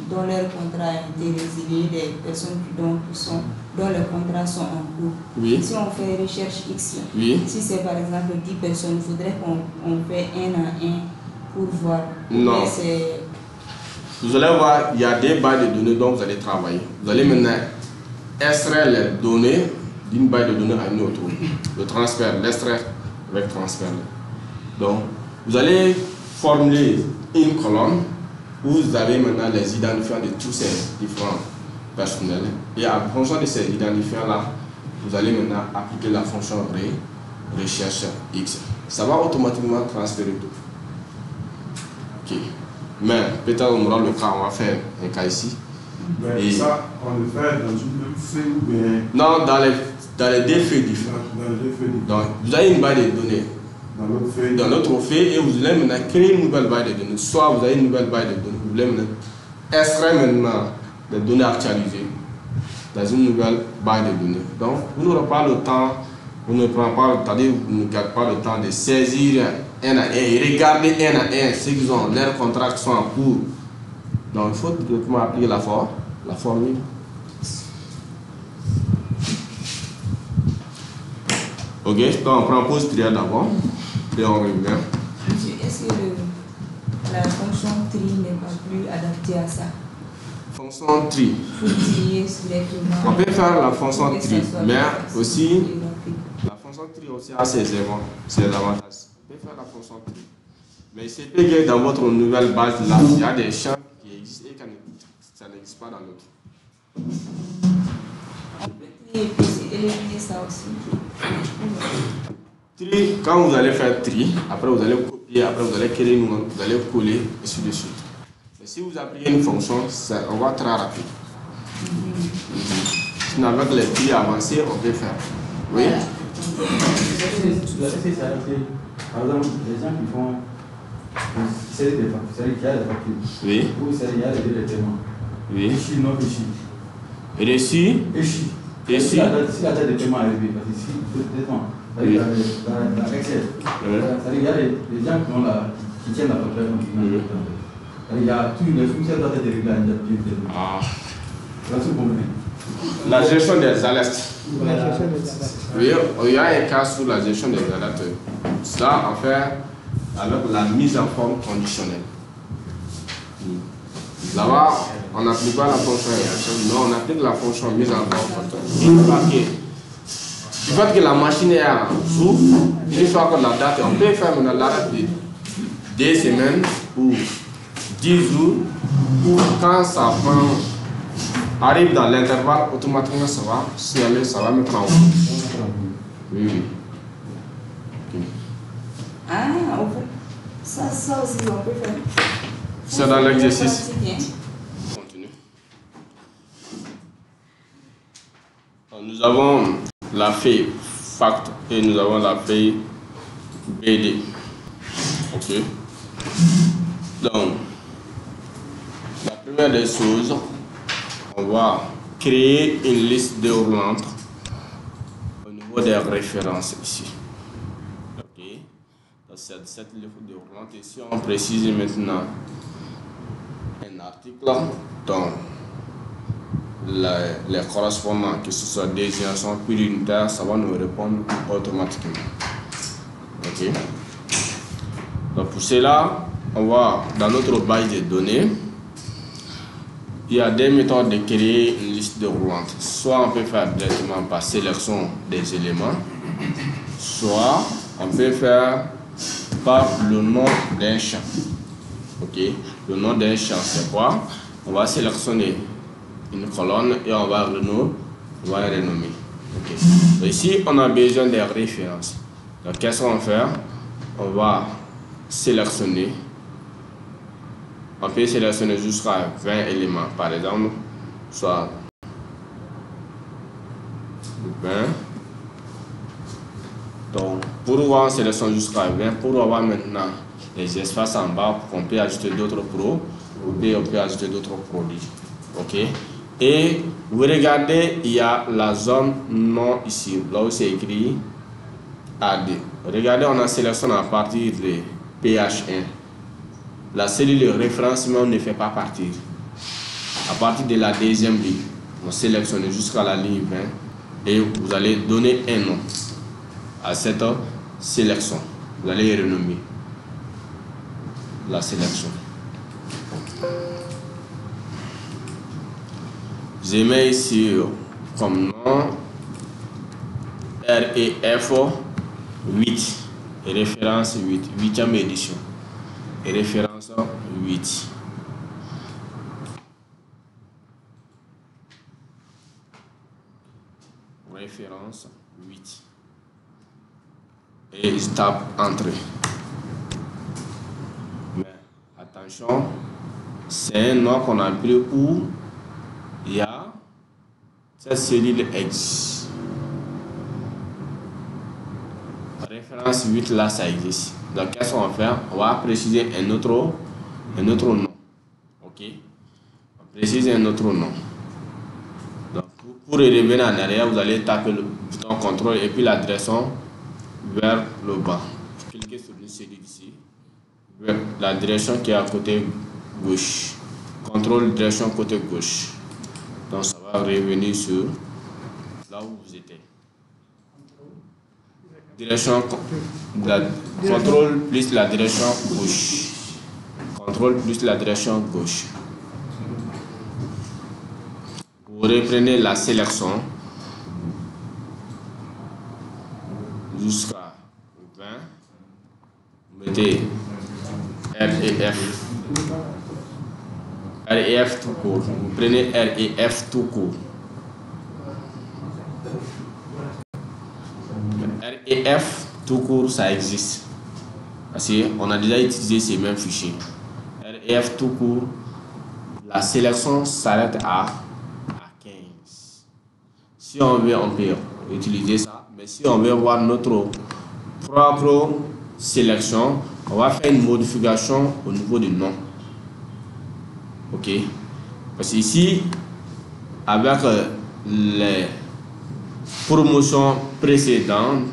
C: dont leur contrat a été résilié, les personnes dont leurs contrats sont en cours.
A: Oui.
C: Si on fait recherche X,
A: oui.
C: Si c'est par exemple 10 personnes, il faudrait qu'on fait un à un pour voir.
A: Non. vous allez voir, il y a des bases de données dont vous allez travailler. Vous allez maintenant extraire les données d'une base de données à une autre. Le transfert, l'extraire avec transfert. Donc, vous allez formuler une colonne où vous avez maintenant les identifiants de tous ces différents personnels. Et en fonction de ces identifiants-là, vous allez maintenant appliquer la fonction recherche X. Ça va automatiquement transférer tout. Ok. Mais peut-être on aura le cas, on va faire un cas ici.
B: Mais
A: Et
B: ça, on le fait dans une même feuille ou bien
A: non, dans les deux feuilles différentes.
B: dans les deux feuilles.
A: Donc, vous avez une base de données
B: Dans l'autre feuille.
A: dans notre feuille et vous allez maintenant créer une nouvelle base de données. Soit vous avez une nouvelle base de données, vous voulez maintenant extraire maintenant des données actualisées dans une nouvelle base de données. Donc, vous n'aurez pas le temps, vous ne prenez pas le temps, vous ne gardez pas le temps de saisir un à un et regarder un à un ceux qui ont leurs contrats qui sont en cours. Donc, il faut directement appliquer la formule. Ok, donc on prend pause triade d'abord et on revient.
C: Monsieur, est-ce que la fonction tri n'est pas plus adaptée à ça?
A: Fonction tri.
C: Pour trier directement.
A: On peut faire la fonction
C: pour que
A: tri,
C: ça soit
A: mais
C: plus
A: aussi
C: facile et rapide.
A: la fonction tri aussi a ses avantages. On peut faire la fonction tri. Mais c'est que dans votre nouvelle base là, il y a des champs qui existent et ça n'existe pas dans l'autre.
C: On peut trier et puis éliminer ça aussi.
A: Tri, quand vous allez faire tri, après vous allez copier, après vous allez créer une nouvelle, vous allez coller et ainsi de suite. Mais si vous appliquez une fonction, on va très rapide. Sinon, avec les tri avancés, on peut faire. Oui?
F: Par exemple, les gens qui font c'est qu'il y a des factures.
A: Oui.
F: Ou il y a des paiements.
A: Oui.
F: Ici, non, ici.
A: Reçu.
F: Ici.
A: Ici.
F: Si la date de paiement est arrivée, parce que ici, détends.
A: Oui.
F: Dans Excel. C'est-à-dire qu'il y a des gens qui tiennent la facture. Il y a tout, les fonctions doivent être réglées à une date bien déterminée.
A: Ah.
F: Là, c'est compris.
A: La gestion des alertes.
F: Voilà.
A: Oui, il y a un cas sur la gestion des alertes. Ça, en fait, avec la mise en forme conditionnelle. Là-bas, on n'applique pas la fonction RHM, non, on applique la fonction mise en forme conditionnelle. Du fait que la machine est en dessous, une fois que la date, on peut faire maintenant l'arrêt de 2 semaines ou 10 jours, ou quand ça arrive dans l'intervalle, automatiquement ça va signaler, ça va mettre en haut. Oui, oui. Okay.
C: Ah, on peut. Ça aussi, on peut faire.
A: C'est dans l'exercice. Continue. Nous avons la feuille fact et nous avons la feuille BD. Ok. Donc, la première des choses, on va créer une liste déroulante au niveau des références ici. Ok. Donc, cette liste déroulante ici, on précise maintenant un article dont les correspondants, que ce soit désignation plurunitaire, ça va nous répondre automatiquement. Ok. Donc pour cela, on va dans notre base de données. Il y a des méthodes de créer une liste déroulante. Soit on peut faire directement par sélection des éléments, soit on peut faire par le nom d'un champ. Ok. Le nom d'un champ, c'est quoi? On va sélectionner une colonne et on va la renommer. Okay. Donc ici, on a besoin des références. Donc, qu'est-ce qu'on va faire? On va sélectionner. On peut sélectionner jusqu'à 20 éléments, par exemple, soit 20. Donc, pour voir, on sélectionne jusqu'à 20. Pour avoir maintenant les espaces en bas, on peut ajouter d'autres on peut ajouter d'autres produits. Ok. Et vous regardez, il y a la zone non ici, là où c'est écrit AD. Regardez, on a sélectionné à partir de PH1. La cellule de référencement ne fait pas partir. À partir de la deuxième ligne, on sélectionne jusqu'à la ligne 20 et vous allez donner un nom à cette sélection. Vous allez renommer la sélection. Je mets ici comme nom REF 8 et référence 8, 8e édition et référence 8. Référence 8 et je tape entrée. Mais attention, c'est un nom qu'on a pris où il y a cette cellule X. Référence 8 là, ça existe. Donc qu'est-ce qu'on va faire? On va préciser un autre nom. Ok, on précise un autre nom. Donc pour revenir en arrière, vous allez taper le bouton contrôle et puis la direction vers le bas. Cliquez sur une cellule ici, vers la direction qui est à côté gauche. Contrôle direction côté gauche. Donc ça va revenir sur là où vous étiez. Direction contrôle plus la direction gauche. Contrôle plus la direction gauche. Vous reprenez la sélection jusqu'à 20. Vous mettez REF. REF tout court. Vous prenez REF tout court. REF tout court, ça existe. Parce qu'on a déjà utilisé ces mêmes fichiers. REF tout court, la sélection s'arrête à 15. Si on veut, on peut utiliser ça. Mais si on veut voir notre propre sélection, on va faire une modification au niveau du nom. Ok? Parce qu'ici, avec les promotions précédentes,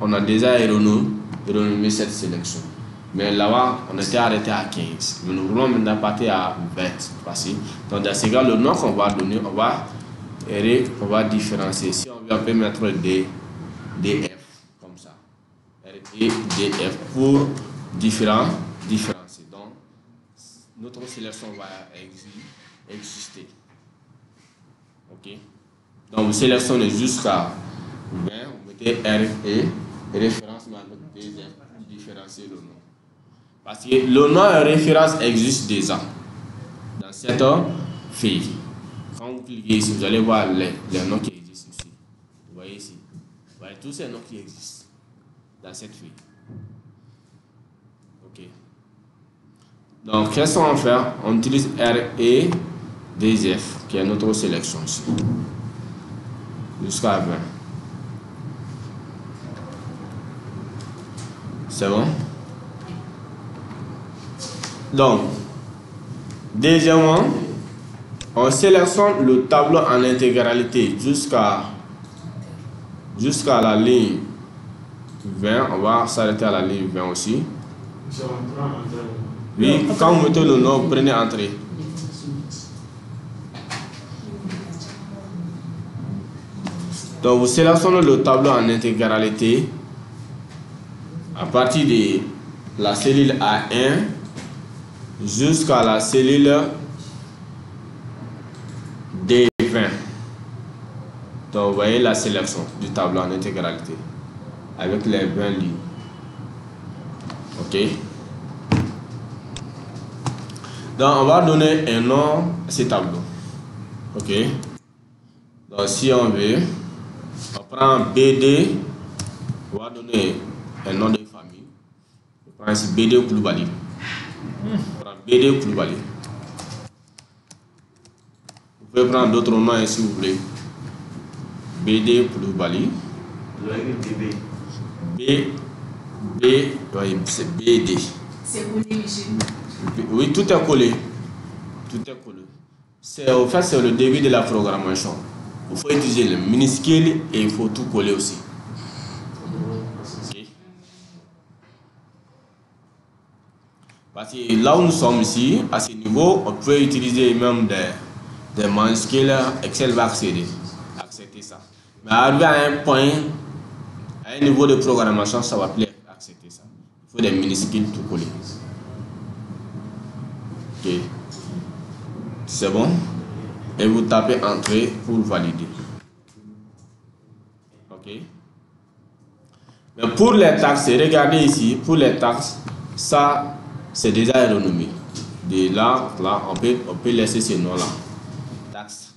A: on a déjà renommé cette sélection. Mais là-bas, on était arrêté à 15. Mais nous voulons maintenant partir à 20. Donc, dans ce cas, le nom qu'on va donner, on va différencier. Si on veut, on peut mettre DF, comme ça. DF pour différencier. Donc, notre sélection va exister. Ok? Donc, vous sélectionnez jusqu'à 20, vous mettez R et référence à notre DF pour différencier le nom. Parce que le nom et référence existe déjà dans cette feuille. Quand vous cliquez ici, vous allez voir les noms qui existent ici. Vous voyez ici. Vous voyez tous ces noms qui existent dans cette feuille. Ok. Donc, qu'est-ce qu'on va faire? On utilise R et DF, qui est notre sélection ici. Jusqu'à 20. C'est bon? Donc, deuxièmement, on sélectionne le tableau en intégralité jusqu'à la ligne 20. On va s'arrêter à la ligne 20 aussi. Oui, quand vous mettez le nom, vous prenez entrée. Donc, vous sélectionnez le tableau en intégralité à partir de la cellule A1 jusqu'à la cellule D20. Donc, vous voyez la sélection du tableau en intégralité avec les 20 lignes. Ok. Donc, on va donner un nom à ce tableau. Ok. Donc, si on veut, on prend BD, on va donner un nom de famille. On prend ici BD Koulibaly. On prend BD Koulibaly. Vous pouvez prendre d'autres noms si vous voulez. BD Koulibaly. Oui, c'est BD.
D: C'est collé, monsieur.
A: Oui, tout est collé. Tout est collé. En fait, c'est le début de la programmation. Il faut utiliser le minuscule et il faut tout coller aussi. Okay. Parce que là où nous sommes ici, à ce niveau, on peut utiliser même des minuscules. Excel va accepter ça. Mais arrivé à un point, à un niveau de programmation, ça va plus accepter ça. Il faut des minuscules tout coller. Ok. C'est bon? et vous tapez entrée pour valider. Ok. Mais pour les taxes, regardez ici, pour les taxes, ça c'est déjà renommé. De là, on peut laisser ce nom-là. Taxes.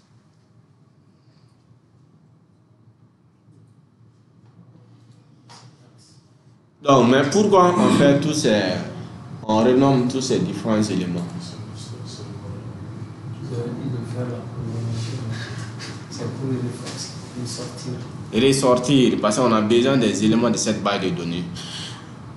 A: Donc, mais pourquoi on fait tous ces, on renomme tous ces différents éléments?
E: C'est pour
A: ressortir, parce qu'on a besoin des éléments de cette base de données.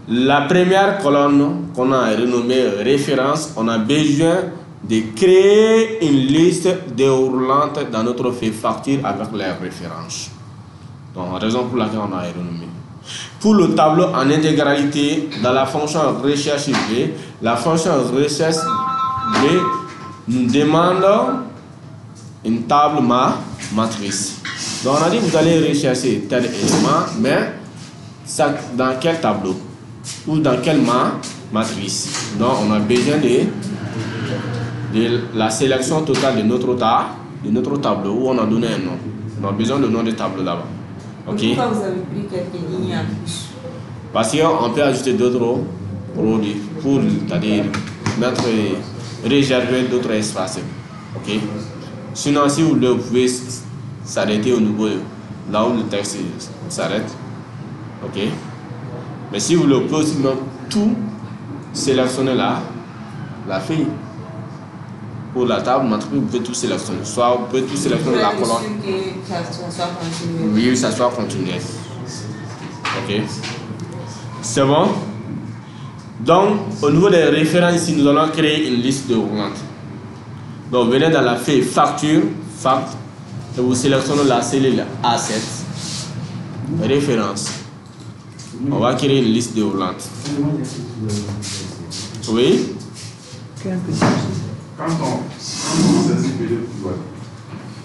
A: La première colonne qu'on a renommée référence, on a besoin de créer une liste déroulante dans notre feuille facture avec les références. Donc, raison pour laquelle on a renommé. Pour le tableau en intégralité, dans la fonction recherche V, la fonction recherche V nous demande une table matrice. Donc on a dit que vous allez rechercher tel élément, mais ça, dans quel tableau ou dans quelle matrice. Donc on a besoin de la sélection totale de notre tableau où on a donné un nom. On a besoin du nom du tableau là-bas. Ok.
C: Pourquoi vous avez pris quelques lignes en plus?
A: Parce qu'on peut ajouter d'autres produits pour mettre réserver d'autres espaces. Ok. Sinon, si vous le pouvez s'arrêter au niveau là où le texte s'arrête. Ok. Mais si vous le pouvez aussi même tout sélectionner là, la feuille. Pour la table, vous pouvez tout sélectionner. Soit vous pouvez tout sélectionner la colonne.
C: Que ça soit continué.
A: Oui, ça soit continué. Ok. C'est bon? Donc, au niveau des références ici, nous allons créer une liste de roulantes. Donc, venez dans la feuille facture, fact, et vous sélectionnez la cellule A7, référence. On va créer une liste de roulantes. Oui?
B: Quand on saisit BD couloir,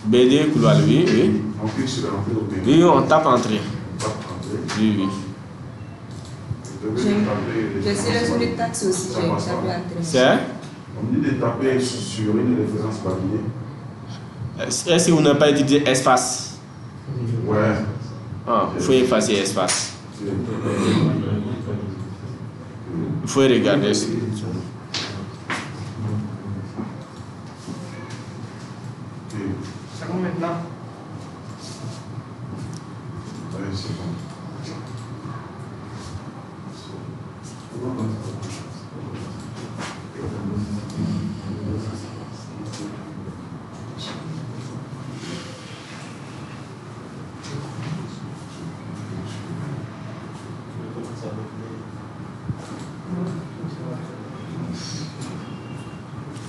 A: BD couloir, oui, oui.
B: on clique sur l'entrée au pays.
A: Oui, on tape entrée.
B: On tape entrée.
A: Oui, oui.
C: J'ai sélectionné les taxes aussi, j'ai tapé entrée.
A: C'est?
B: On dit de taper sur une référence validée.
A: Est-ce que vous n'avez pas utilisé espace?
B: Ouais.
A: Ah, il faut effacer espace. Il faut regarder.
E: C'est bon maintenant?
B: Oui, c'est bon.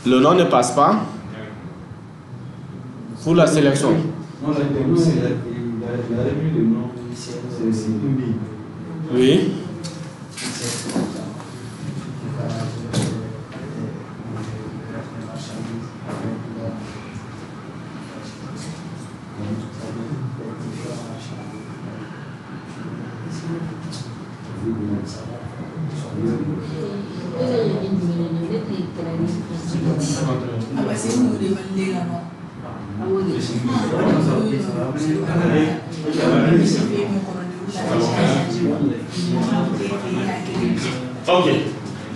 A: Le nom ne passe pas pour la sélection.
F: Non, la début, c'est il a remis le nom. C'est une ligne.
A: Oui.
D: Ah bah c'est où les validés là-bas? Ah oui,
A: Ok.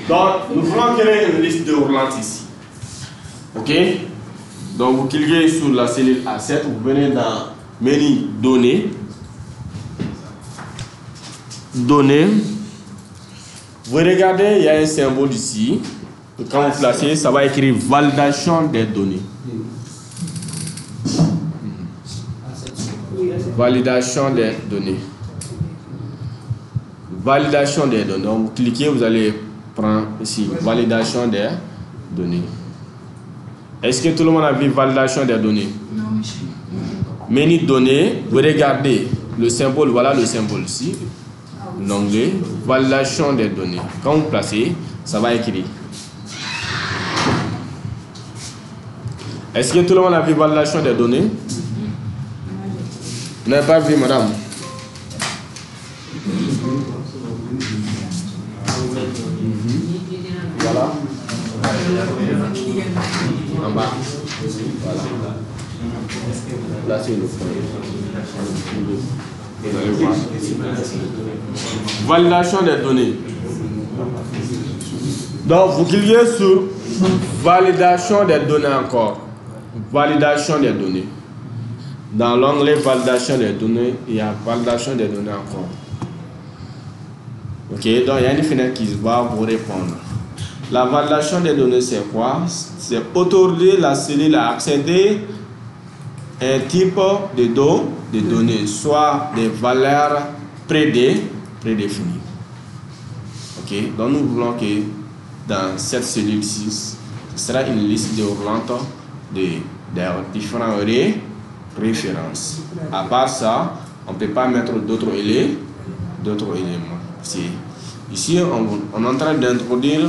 A: Donc, nous voulons créer une liste de roulantes ici. Ok. Donc, vous cliquez sur la cellule A7, vous venez dans menu données. Données. Vous regardez, il y a un symbole ici. Et quand vous placez, ça va écrire validation des données. Validation des données. Validation des données. Donc, vous cliquez, vous allez prendre ici validation des données. Est-ce que tout le monde a vu validation des données?
D: Non, monsieur.
A: Menu données, vous regardez le symbole, voilà le symbole ici. L'onglet validation des données. Quand vous placez, ça va écrire. Est-ce que tout le monde a vu validation des données? Vous n'avez pas vu, madame? Voilà. En bas. Voilà. Là, c'est le point. Validation des données. Donc, vous cliquez sur validation des données encore. Validation des données. Dans l'onglet validation des données, il y a validation des données encore. Ok, donc il y a une fenêtre qui va vous répondre. La validation des données, c'est quoi? C'est autoriser la cellule à accéder à un type de données, soit des valeurs prédéfinies. Ok, donc nous voulons que dans cette cellule-ci, ce sera une liste déroulante des différents références. À part ça, on ne peut pas mettre d'autres éléments. Ici, on est en train d'introduire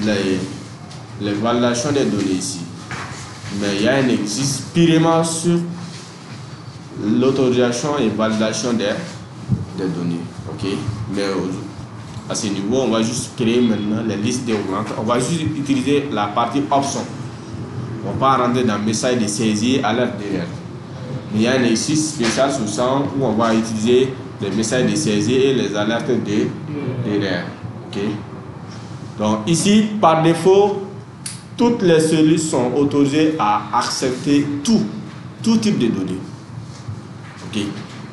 A: les validations des données ici. Mais il y a un exercice purement sur l'autorisation et validation des données. Ok? Mais à ce niveau, on va juste créer maintenant les listes déroulantes. On va juste utiliser la partie option. On va pas rentrer dans le message de saisie à l'heure derrière. Il y a un exercice spécial sur ça où on va utiliser les messages de saisie et les alertes derrière. Ok? Donc ici, par défaut, toutes les cellules sont autorisées à accepter tout type de données. Ok?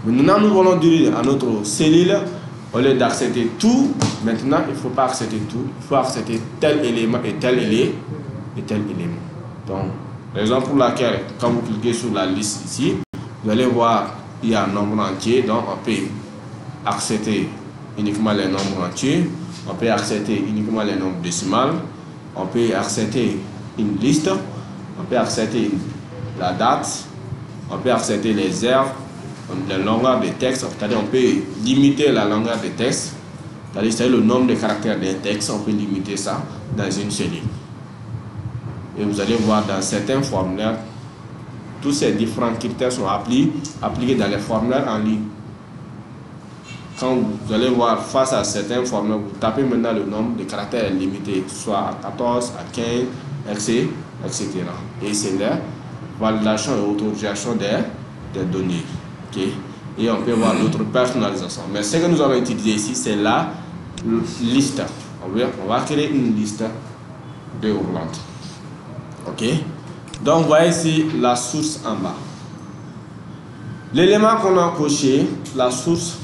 A: Maintenant, nous allons dire à notre cellule, au lieu d'accepter tout, maintenant, il ne faut pas accepter tout. Il faut accepter tel élément et tel élément. Donc, raison pour laquelle, quand vous cliquez sur la liste ici, vous allez voir, il y a un nombre entier. Donc, on peut accepter uniquement les nombres entiers. On peut accepter uniquement les nombres décimales. On peut accepter une liste. On peut accepter la date. On peut accepter les heures, la longueur des textes. C'est-à-dire, on peut limiter la longueur des textes. C'est-à-dire, le nombre de caractères d'un texte. On peut limiter ça dans une cellule. Et vous allez voir dans certains formulaires, tous ces différents critères sont appliqués dans les formulaires en ligne. Quand vous allez voir face à certains formulaires, vous tapez maintenant le nombre de caractères limité, soit à 14, à 15, etc. Et c'est la validation et autorisation des données. Okay? Et on peut voir d'autres personnalisations. Mais ce que nous allons utiliser ici, c'est la liste. On va créer une liste déroulante. Ok, donc vous voyez ici la source en bas. L'élément qu'on a coché, la source,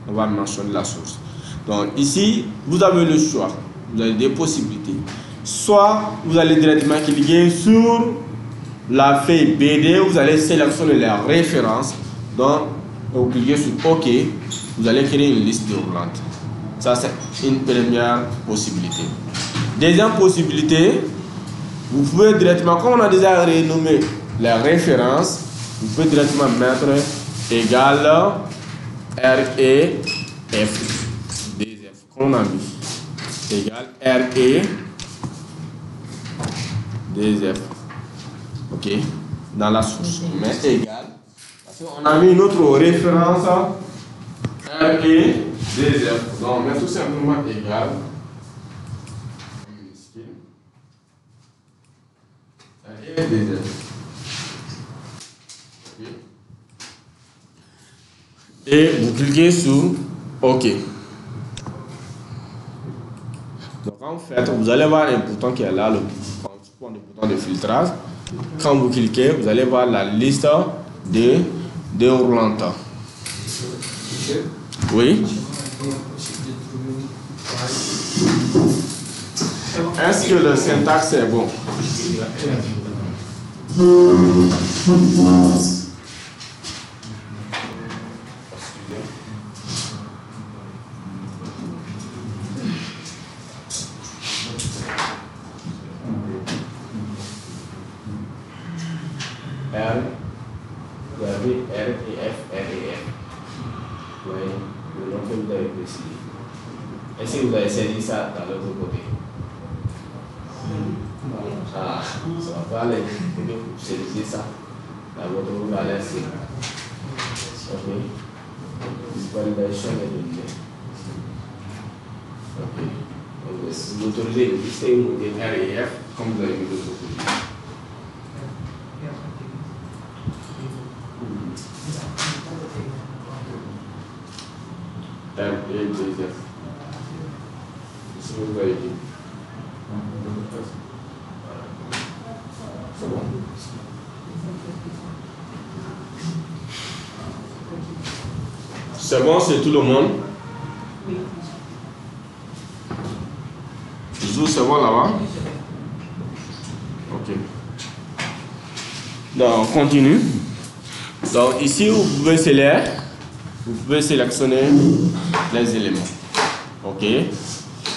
A: on va mentionner la source. Donc ici, vous avez le choix. Vous avez des possibilités. Soit vous allez directement cliquer sur la feuille BD, vous allez sélectionner la référence. Donc vous cliquez sur OK, vous allez créer une liste déroulante. Ça, c'est une première possibilité. Deuxième possibilité, vous pouvez directement, comme on a déjà renommé les références, vous pouvez directement mettre égal REF, comme on a mis, égal REF, ok, dans la source, mais égal, parce qu'on a mis une autre référence REF, donc on met tout simplement égal. Et vous cliquez sur OK. Donc quand vous faites, vous allez voir un bouton qui est là, le bouton de filtrage. Quand vous cliquez, vous allez voir la liste de déroulantes. Oui. Est-ce que le syntaxe est bon? Vous avez R et F, R et F. Oui, le nom que vous avez précisé. Est-ce que vous avez saisi ça dans l'autre côté? Ah, ça va pas aller. Vous saisissez ça dans votre valeur C. Ok. Validation des données. Ok. Vous autorisez le système R et F comme vous avez mis de l'autre côté. R et 2F. C'est ce que vous avez dit. C'est bon. C'est bon, c'est tout le monde? Zou, c'est bon là-bas? Ok. Donc, on continue. Donc, ici, vous pouvez sélectionner les éléments. Ok.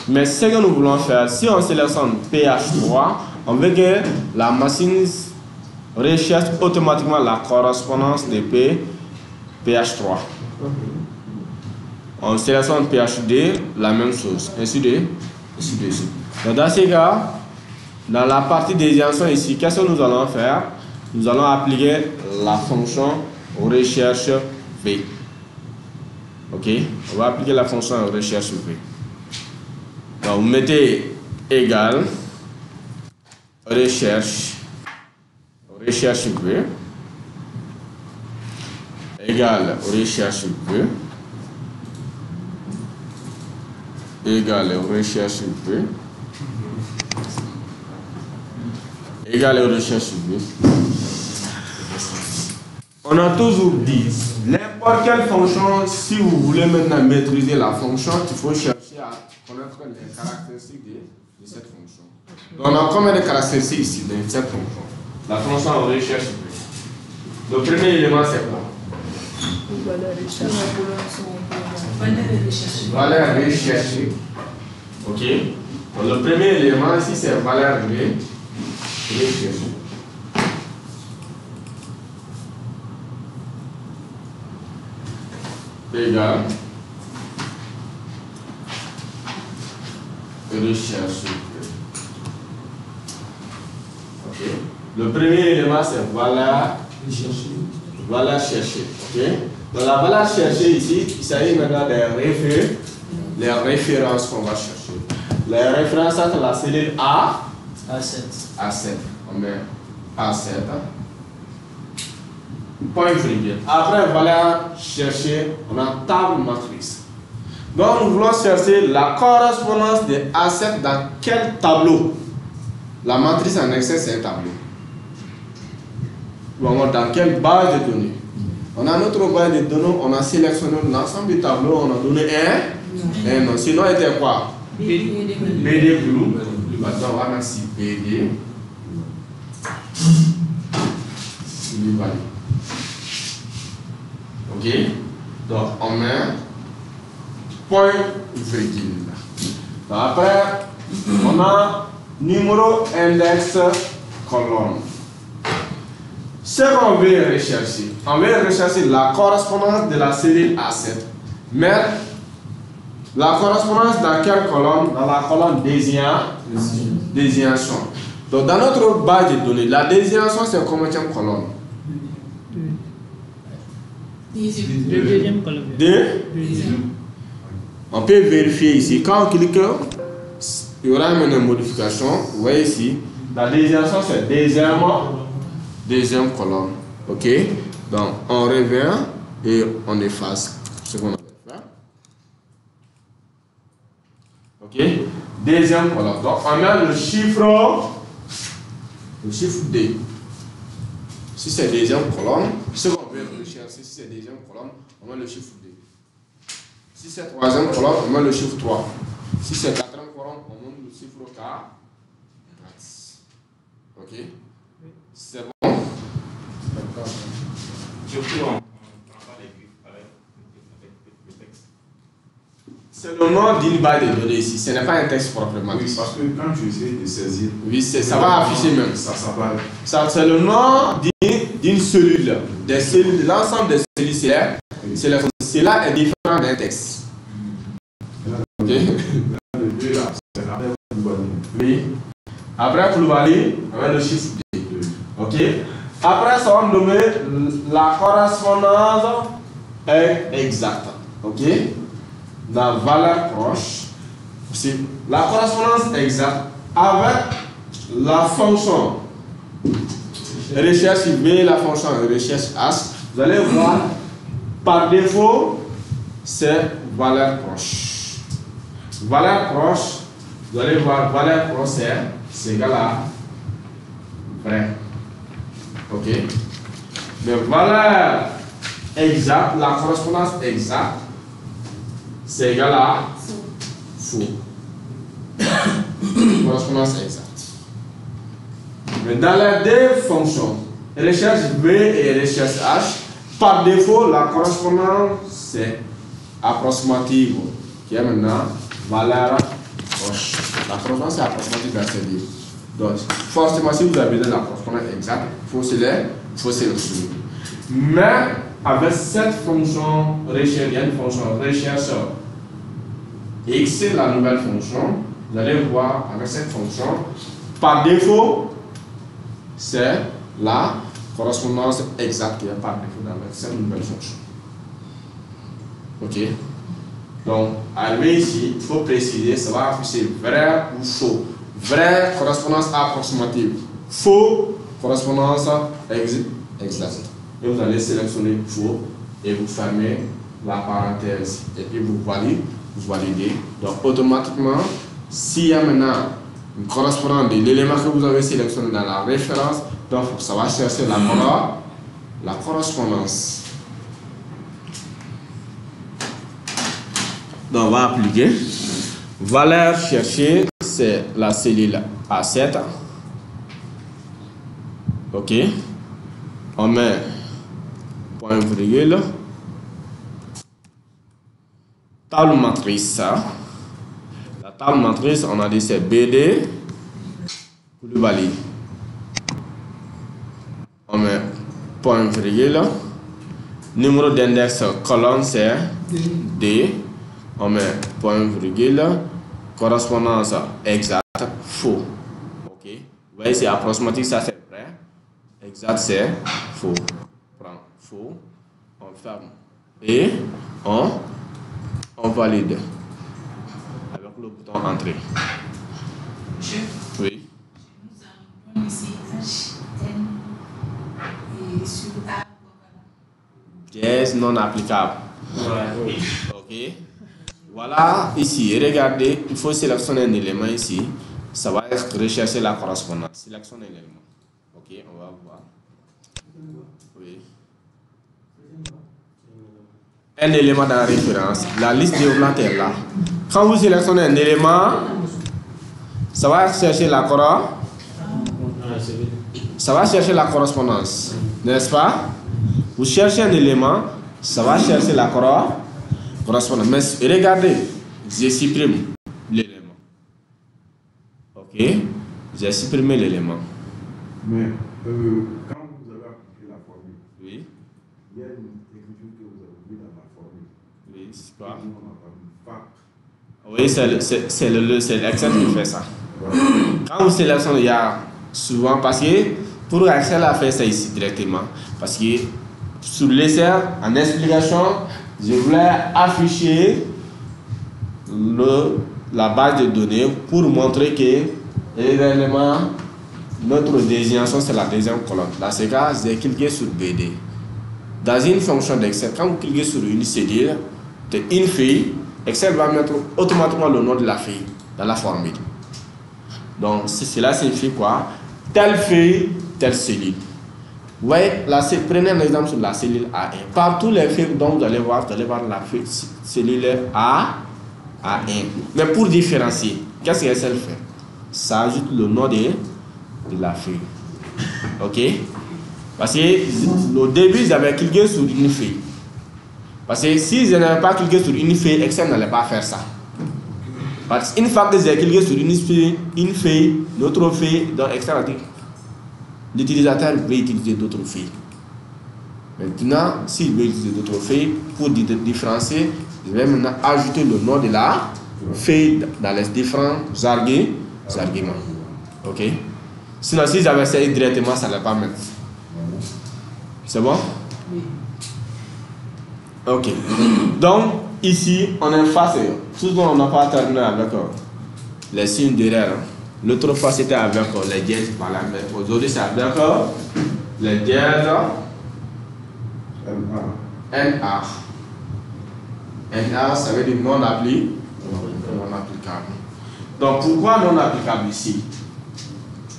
A: Mais ce que nous voulons faire, si on sélectionne pH3, on veut que la machine recherche automatiquement la correspondance de pH3. On sélectionne pH2, la même chose, ainsi de suite. Donc dans ces cas, dans la partie désignation ici, qu'est-ce que nous allons faire? Nous allons appliquer la fonction recherche V. Ok? On va appliquer la fonction recherche V. Donc vous mettez égal recherche V égale recherche V égale recherche V égale recherche V. On a toujours dit, n'importe quelle fonction, si vous voulez maintenant maîtriser la fonction, il faut chercher à connaître les caractéristiques de cette fonction. Donc on a combien de caractéristiques ici dans cette fonction? La fonction recherche V. Le premier élément c'est quoi? Valeur recherchée. Ok. Donc le premier élément ici c'est valeur recherchée. Égal recherche. Ok. Le premier élément c'est valeur cherchée. Ok. Donc la valeur cherchée ici, il s'agit maintenant des les références qu'on va chercher. Les références entre la cellule A7. On met A7. Point virgule. Après valeur cherchée, on a table matrice. Donc nous voulons chercher la correspondance de A7 dans quel tableau? La matrice en Excel c'est un tableau. Dans quelle base de données? On a notre base de données, on a sélectionné l'ensemble du tableau, on a donné un nom. Sinon, il était quoi? BD Blue. Maintenant, on va mettre ici BD. Ok? Donc, on met point virgule. Donc, après, on a numéro index colonne. Ce qu'on veut rechercher, on veut rechercher la correspondance de la cellule A7. Mais la correspondance dans quelle colonne? Dans la colonne désignation. Donc dans notre base de données, la désignation c'est combien de colonne?
D: Deuxième colonne.
A: On peut vérifier ici. Quand on clique, il y aura une modification. Vous voyez ici, la désignation c'est deuxième colonne. Ok? Donc on revient et on efface ce qu'on a fait. Ok? Deuxième colonne. Donc on met le chiffre D. Si c'est deuxième colonne, ce qu'on veut rechercher, si c'est deuxième colonne, on met le chiffre D. Si c'est troisième colonne, on met le chiffre 3. Si c'est quatrième colonne, on met le chiffre 4. Ok? C'est bon? C'est le nom d'une base de données ici, ce n'est pas un texte proprement dit.
B: Oui, parce que quand tu essaies de saisir,
A: oui, ça va afficher même.
B: Ça
A: c'est le nom d'une cellule, des cellules, l'ensemble des cellules cellulaires. Cela est différent d'un texte. Ok? Oui. Après Koulibaly, on met le chiffre D. Ok? Après ça, on nomme la correspondance exacte. Ok? La valeur proche. C'est la correspondance exacte avec la fonction recherche V, la fonction recherche H. Vous allez voir, par défaut, c'est valeur proche. Valeur proche, vous allez voir, valeur proche c'est égal à vrai. Ok? Mais valeur exacte, la correspondance exacte, c'est égal à faux. Correspondance exacte. Mais dans les deux fonctions, recherche V et recherche H, par défaut, la correspondance c'est approximative, qui est maintenant valeur proche. La correspondance c'est approximative dans ces livres. Donc, forcément, si vous avez besoin de la correspondance exacte, il faut sélectionner. Mais avec cette fonction recherche, il y a une fonction recherche X, c'est la nouvelle fonction. Vous allez voir avec cette fonction, par défaut, c'est la correspondance exacte qui est par défaut dans cette nouvelle fonction. Ok? Donc, arrivé ici, il faut préciser, ça va afficher vrai ou faux. Vrai, correspondance approximative. Faux, correspondance exacte. Et vous allez sélectionner faux et vous fermez la parenthèse. Et puis vous validez. Donc, automatiquement, s'il y a maintenant une correspondance de l'élément que vous avez sélectionné dans la référence, donc ça va chercher la correspondance. Donc, on va appliquer. Valeur cherchée, c'est la cellule A7. Ok. On met point virgule. Table matrice. La table matrice, on a dit c'est BD. Plus valide. On met point virgule. Numéro d'index colonne, c'est D. On met point virgule. Correspondance exacte, faux. Ok. Vous voyez, c'est approximatif, ça c'est vrai. Exact, c'est faux. On prend faux, on ferme et on valide avec le bouton entrée. Oui.
D: Nous avons ici H, N et sur A.
A: Dièse non applicable. Ok. Voilà, ici, regardez, il faut sélectionner un élément ici. Ça va être rechercher la correspondance. Sélectionnez l'élément. Ok, on va voir. Oui. Un élément dans la référence. La liste déroulante est là. Quand vous sélectionnez un élément, ça va chercher la correspondance. N'est-ce pas? Vous cherchez un élément, ça va chercher la correspondance. Mais regardez, j'ai supprimé l'élément. Ok, j'ai supprimé l'élément.
B: Mais quand vous avez appliqué la formule,
A: Oui.
B: il y a une écriture que vous avez vue dans la formule.
A: Oui, c'est quoi?
B: Fac.
A: Oui, c'est l'Excel qui fait ça. Quand vous sélectionnez, il y a souvent, parce que pour Excel à faire ça ici directement, parce que sur l'essai, en explication, je voulais afficher la base de données pour montrer que évidemment notre désignation c'est la deuxième colonne. Dans ce cas, j'ai cliqué sur BD. Dans une fonction d'Excel, quand vous cliquez sur une cellule, une feuille, Excel va mettre automatiquement le nom de la feuille dans la formule. Donc cela signifie quoi? Telle feuille, telle cellule. Vous voyez, prenez un exemple sur la cellule A1. Partout les feuilles dont vous allez voir la feuille cellule A1. Mais pour différencier, qu'est-ce que ça fait? Ça ajoute le nom de la feuille. Ok? Parce que au début, j'avais cliqué sur une feuille. Parce que si je n'avais pas cliqué sur une feuille, Excel n'allait pas faire ça. Parce qu'une fois que j'ai cliqué sur une feuille, notre feuille, dans Excel a dit l'utilisateur veut utiliser d'autres feuilles. Maintenant, s'il veut utiliser d'autres feuilles, pour différencier, je vais maintenant ajouter le nom de la feuille dans les différents arguments. Ok? Sinon, si j'avais essayé directement, ça ne l'allait pas mettre. C'est bon?
D: Oui.
A: Ok. Donc, ici, on est face. Souvent, on n'a pas terminé avec les signes derrière. L'autre fois, c'était avec les dièses par la main. Aujourd'hui, c'est avec les dièses NA. NA, ça veut dire non applicable. Donc pourquoi non applicable ici?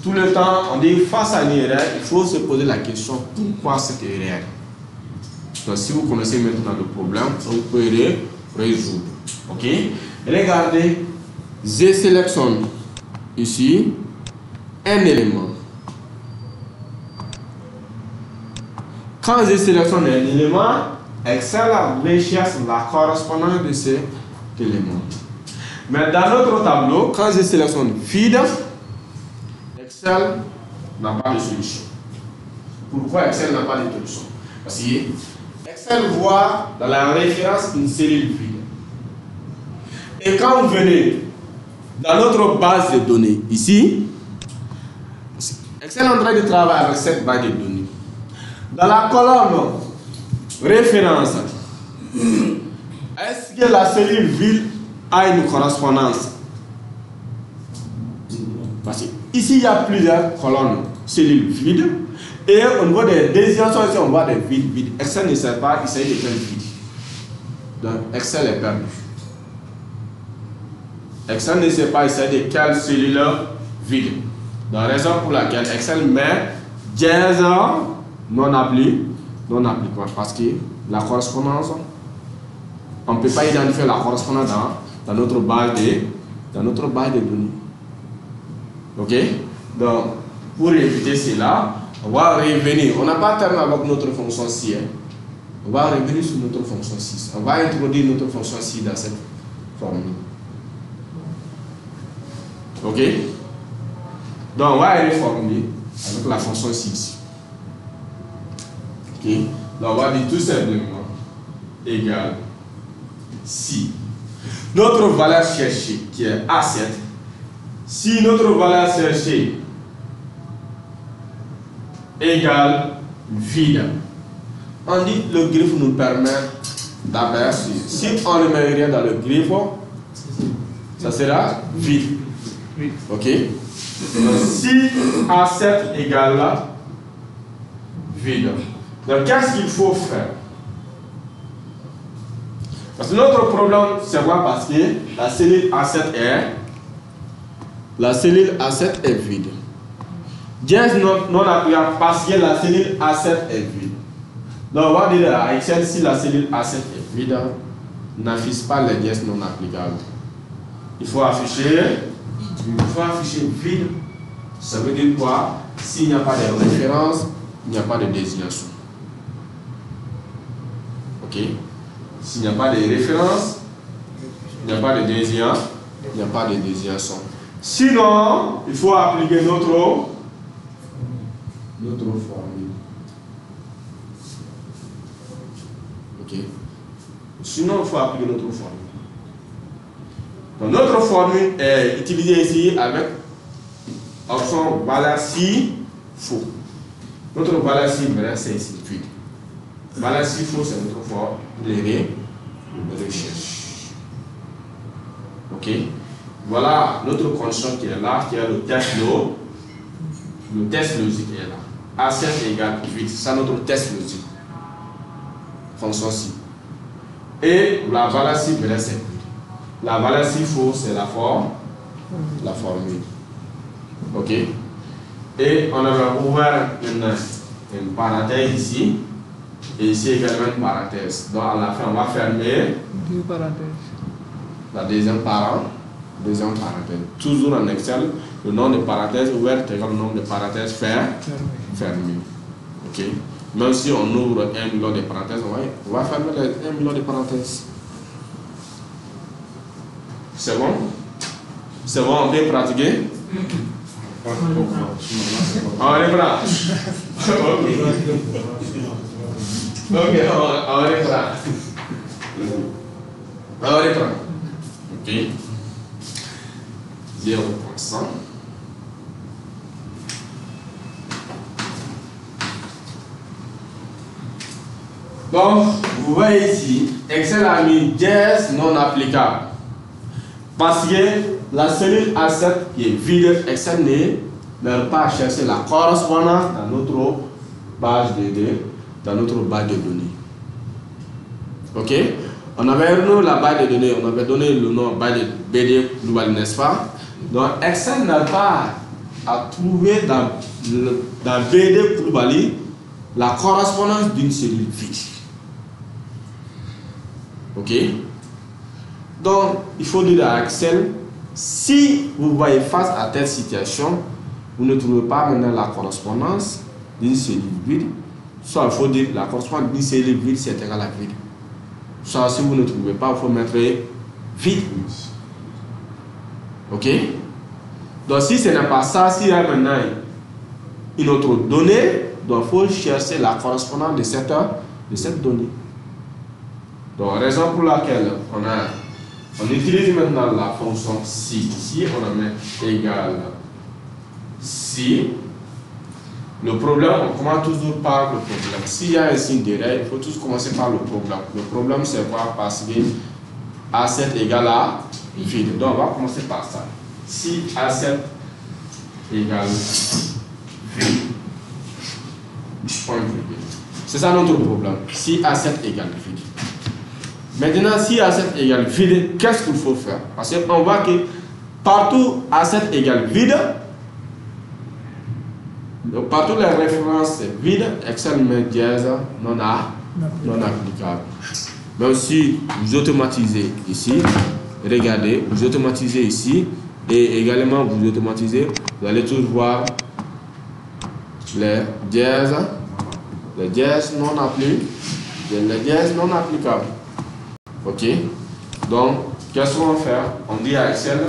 A: Tout le temps, on dit face à une erreur, il faut se poser la question pourquoi cette erreur? Donc si vous connaissez maintenant le problème, vous pouvez résoudre. Ok? Regardez, je sélectionne ici un élément. Quand je sélectionne un élément, Excel recherche la correspondance de cet élément. Mais dans notre tableau, quand je sélectionne vide, Excel n'a pas de solution. Pourquoi Excel n'a pas de solution? Parce que Excel voit dans la référence une cellule vide. Et quand vous venez dans notre base de données, ici, Excel est en train de travailler avec cette base de données. Dans la colonne référence, est-ce que la cellule vide a une correspondance? Parce que ici, il y a plusieurs colonnes cellules vides. Et au niveau des désignations, ici, on voit des vides. Excel ne sait pas, il s'agit de quel vide. Donc, Excel est perdu. Excel ne sait pas, il s'agit de quelle cellule vide. La raison pour laquelle Excel met dièse non applicable. Parce que la correspondance, on ne peut pas identifier la correspondance dans notre base de données. Ok? Donc, pour éviter cela, on va revenir. On n'a pas terminé avec notre fonction ci. On va revenir sur notre fonction 6. On va introduire notre fonction 6 dans cette formule. Ok? Donc, on va reformuler avec la fonction 6. Ok? Donc, on va dire tout simplement égal si notre valeur cherchée qui est A7, si notre valeur cherchée égale vide, on dit que le griffe nous permet d'apercevoir. Si on ne met rien dans le griffe, ça sera vide. Ok? Donc, si A7 égale là, vide. Donc, qu'est-ce qu'il faut faire? Parce que notre problème, c'est quoi? Parce que la cellule A7 est vide. Dièse non applicable parce que la cellule A7 est vide. Donc, on va dire à Excel, si la cellule A7 est vide, n'affiche pas les dièses non applicables. Il faut afficher vide. Ça veut dire quoi? S'il n'y a pas de référence, il n'y a pas de désignation. Ok? S'il n'y a pas de référence, il n'y a pas de désignation. Il n'y a pas de désignation. Sinon, il faut appliquer notre formule. Ok? Sinon, il faut appliquer notre formule. Donc, notre formule est utilisée ici avec option valeur si faux. Notre valeur si vrai, c'est ici. Valeur si faux, c'est notre formule de recherche. Ok? Voilà notre condition qui est là, qui est le test logique est là. A7 égale 8, c'est notre test logique. Fonction si. Et la valeur si vrai, c'est 8. La valeur si faux, c'est la formule. Ok? Et on avait ouvert une parenthèse ici. Et ici également une parenthèse. Donc à la fin, on va fermer
G: deux parenthèses.
A: La deuxième parenthèse. Toujours en Excel, le nom de parenthèse ouverte égale le nombre de parenthèses fermées. Ok? Même si on ouvre 1 million de parenthèses, on va fermer les 1 million de parenthèses. C'est bon? C'est bon, on peut pratiquer? On reprend. Ok, on reprend. Ok. 0%. Donc, vous voyez ici, Excel a mis dièse non applicable. Parce que la cellule A7 qui est vide, Excel n'a pas cherché la correspondance dans notre base de données. Ok? On avait donné la base de données, on avait donné le nom BD global, n'est-ce pas? Donc Excel n'a pas à trouver dans BD global la correspondance d'une cellule vide. Ok? Donc il faut dire à Excel, si vous voyez face à telle situation, vous ne trouvez pas maintenant la correspondance d'une cellule vide, soit il faut dire la correspondance d'une cellule vide c'est égal à vide. Soit si vous ne trouvez pas, il faut mettre vide. Ok? Donc si ce n'est pas ça, s'il y a maintenant une autre donnée, donc il faut chercher la correspondance de cette donnée. Donc raison pour laquelle on utilise maintenant la fonction si. Ici on en met égal si. Le problème, on commence toujours par le problème. S'il y a un signe d'erreur, il faut toujours commencer par le problème. Le problème, c'est quoi? Parce que A7 égale à vide. Donc, on va commencer par ça. Si A7 égale vide, point virgule. C'est ça notre problème. Si A7 égale vide. Maintenant, si A7 égale vide, qu'est-ce qu'il faut faire? Parce qu'on voit que partout A7 égale vide, donc partout les références vides, Excel met dièse non applicable. Même si vous automatisez ici, regardez, vous automatisez ici et également vous automatisez, vous allez toujours voir les dièses non applicables. Ok? Donc, qu'est-ce qu'on va faire? On dit à Excel,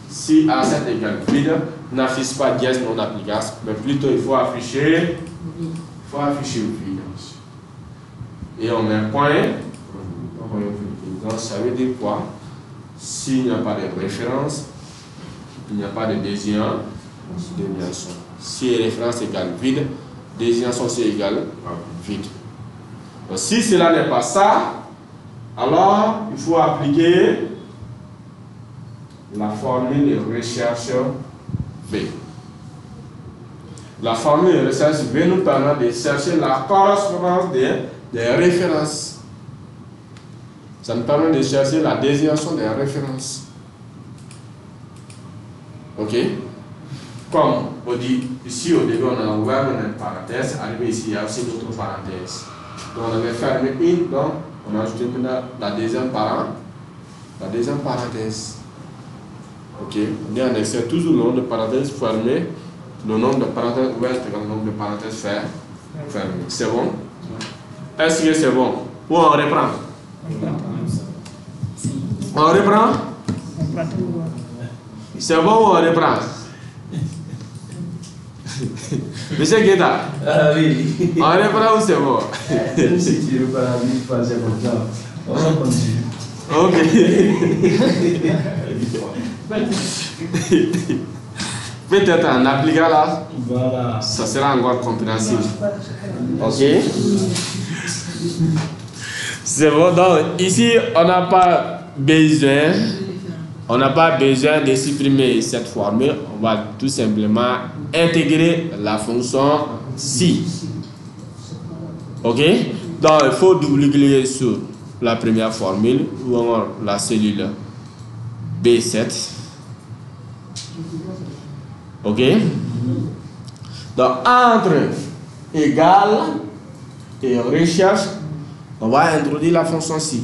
A: si A7 égale vide, n'affiche pas dièse non applicable, mais plutôt il faut afficher vide. Et on met un point. Donc ça veut dire quoi? S'il n'y a pas de référence, il n'y a pas de désignation. Si référence égale vide, désignation c'est égal vide. Donc, si cela n'est pas ça, alors il faut appliquer la formule de recherche V. La formule de recherche V nous permet de chercher la correspondance des références. Ça nous permet de chercher la désignation des références. Ok? Comme on dit ici au début, on a ouvert une parenthèse, arrivé ici, il y a aussi d'autres parenthèses. Donc on avait fermé une, donc on a ajouté maintenant la deuxième parenthèse. Ok, on dit en Excel toujours le nombre de parenthèses fermées, le nombre de parenthèses ouvertes égale le nombre de parenthèses fermées. C'est bon? Est-ce que c'est bon? Ou on reprend? On reprend? C'est bon ou on reprend? Monsieur Guetta?
F: Oui.
A: On reprend ou c'est bon?
F: Si tu repars à 1000 fois, c'est comme ça. On va continuer.
A: Ok. Peut-être en appliquant là,
E: Voilà.
A: ça sera encore compréhensible. Ok. C'est bon. Donc ici, on n'a pas besoin de supprimer cette formule. On va tout simplement intégrer la fonction si. Ok. Donc il faut double-cliquer sur la première formule ou alors la cellule B7. Ok. Donc entre égal et recherche, on va introduire la fonction si.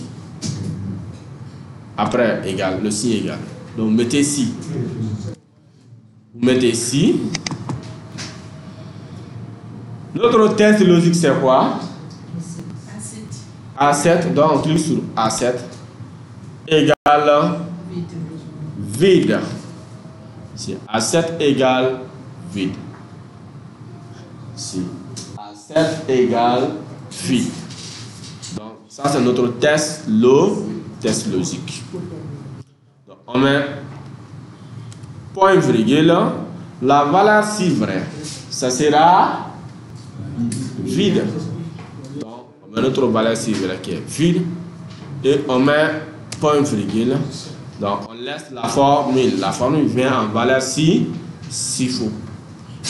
A: Après égal, le si égal. Donc mettez si. Vous mettez si. Notre test logique c'est quoi? A7, donc on clique sur A7 égale vide. Si A7 égale vide. Si A7 égale vide. Donc ça c'est notre test logique. Donc on met point virgule, la valeur si vraie, ça sera vide. Notre valeur si vraie qui est vide et on met point virgule, donc on laisse la formule vient en valeur si faux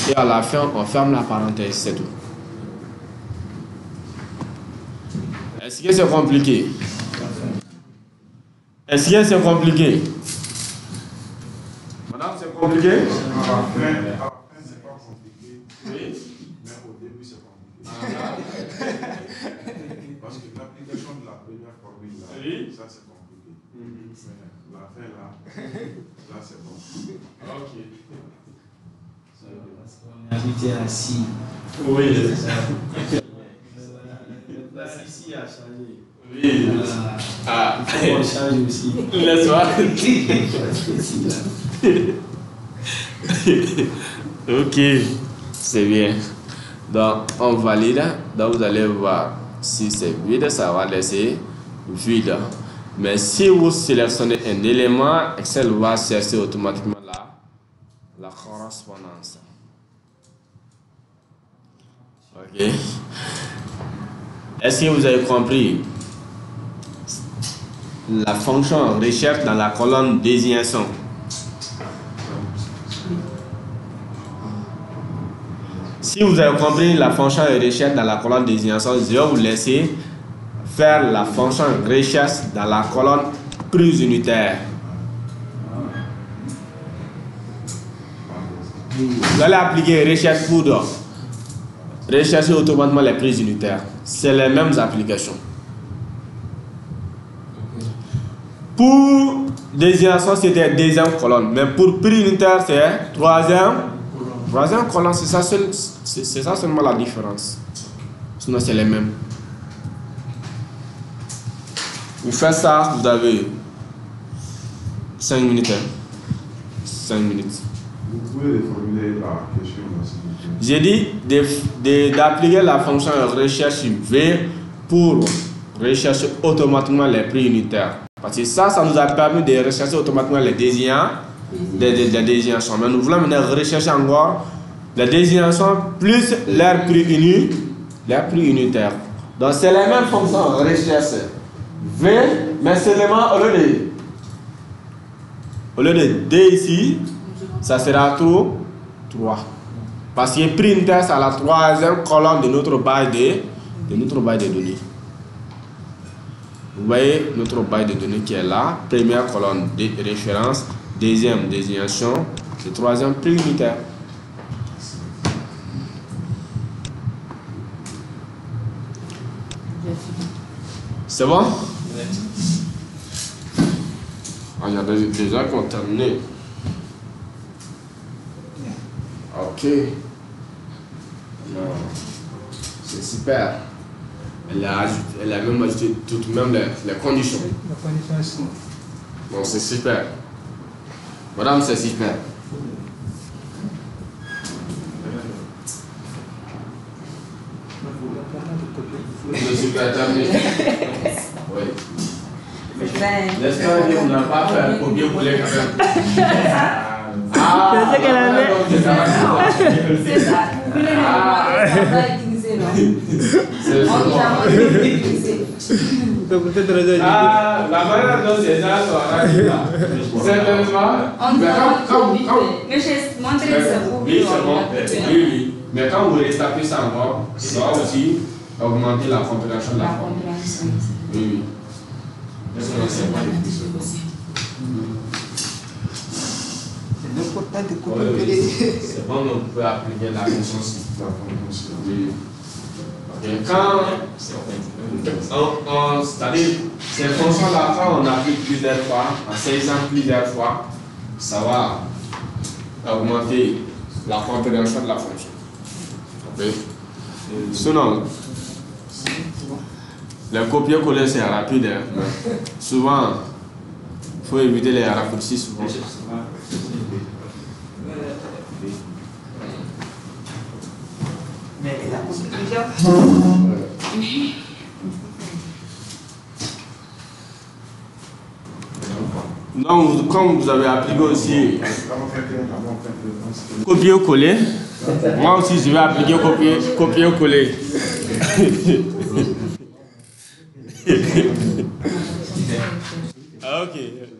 A: et à la fin on ferme la parenthèse, c'est tout. Est-ce que c'est compliqué? Est-ce que c'est compliqué? Madame, c'est compliqué?
B: À la fin, c'est pas compliqué.
A: Oui.
B: Mais au début, c'est compliqué. Parce que l'application de la première formule, là,
A: oui.
B: ça c'est compliqué. Mais la fin, là c'est bon.
A: Ok.
E: On est habitué à si.
A: Oui.
E: Ici a changé.
A: Oui. Ah.
E: On change aussi.
A: Laisse-moi. Ok. C'est bien. Donc, on valide. Donc, vous allez voir si c'est vide, ça va laisser vide. Mais si vous sélectionnez un élément, Excel va chercher automatiquement la correspondance. Ok. Est-ce que vous avez compris? La fonction recherche dans la colonne désignation. Si vous avez compris la fonction de recherche dans la colonne désignation, je vais vous laisser faire la fonction recherche dans la colonne prise unitaire. Vous allez appliquer recherche pour rechercher automatiquement les prises unitaires. C'est les mêmes applications. Pour désignation, c'était deuxième colonne. Mais pour prix unitaire, c'est troisième colonne. C'est ça seulement la différence. Sinon, c'est les mêmes. Vous faites ça, vous avez 5 minutes. 5 minutes.
B: Vous pouvez reformuler la question aussi.
A: J'ai dit d'appliquer la fonction recherche V pour rechercher automatiquement les prix unitaires. Parce que ça nous a permis de rechercher automatiquement les désignations. Mais nous voulons maintenant rechercher encore les désignations plus leur prix unitaire. Donc c'est la même fonction recherche V, mais seulement au lieu de D ici, ça sera 3. Parce que prix unitaire, c'est la troisième colonne de notre base de données. Vous voyez notre base de données qui est là. Première colonne de référence, deuxième désignation, et troisième prix unitaire. C'est bon? Ah, il y a des gens qui ont terminé. Ok. C'est super. Elle a même ajouté toutes même les conditions.
G: Les conditions sont.
A: Bon, c'est super. Madame, c'est super. C'est super terminé. Oui. J'espère qu'on n'a pas fait un copier-coller quand même.
C: Je sais qu'elle avait. C'est ça. Vous voulez pas utiliser, non?
A: C'est
C: On n'a utiliser.
A: la manière dont ces gens sont arrachés là, certainement.
C: On ne va pas vite. Mais je montrer ça pour vous.
A: Oui, c'est bon. Oui. Mais quand vous retapez ça encore, ça va aussi augmenter la compréhension de la forme. Oui.
G: C'est important de copier.
A: C'est bon, on peut appliquer la fonction ci. Oui. Quand c'est-à-dire, ces fonctions-là, quand on applique plusieurs fois, en saisissant plusieurs fois, ça va augmenter la compréhension de la fonction. Okay. Sinon, le copier-coller c'est rapide, hein, mais souvent, il faut éviter les raccourcis souvent.
G: Mais elle a compris déjà.
A: Donc, comme vous avez appliqué aussi copier-coller, moi aussi je vais appliquer copier-coller. Ok,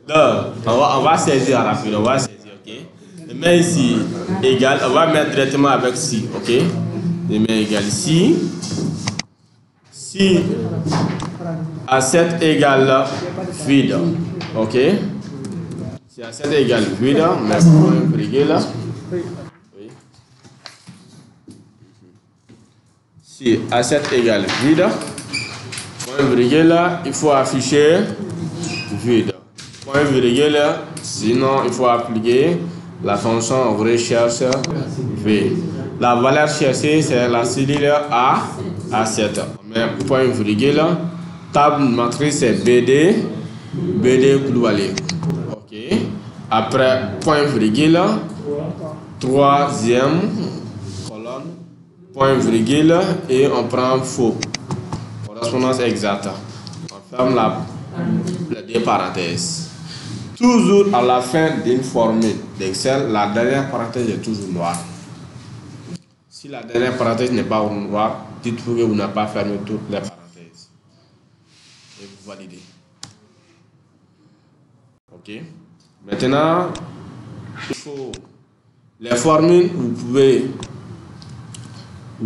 A: donc on va saisir rapidement, on va saisir, ok. Mais ici, égal, on va mettre directement avec si, ok. Je mets égal si. Si à 7 égale vide. Ok. Si A7 égale vide, mais point virgule. Oui. Si A7 égale vide, point virgule, il faut afficher vide. Point virgule, sinon il faut appliquer la fonction recherche V. La valeur cherchée, c'est la cellule A7. Mais point virgule, table matrice c'est BD Koulibaly. Ok. Après point virgule, troisième colonne, point virgule et on prend faux. Correspondance exacte. On ferme les deux parenthèses. Toujours à la fin d'une formule d'Excel, la dernière parenthèse est toujours noire. Si la dernière parenthèse n'est pas noire, dites-vous que vous n'avez pas fermé toutes les parenthèses. Et vous validez. Ok. Maintenant, il faut les formules, vous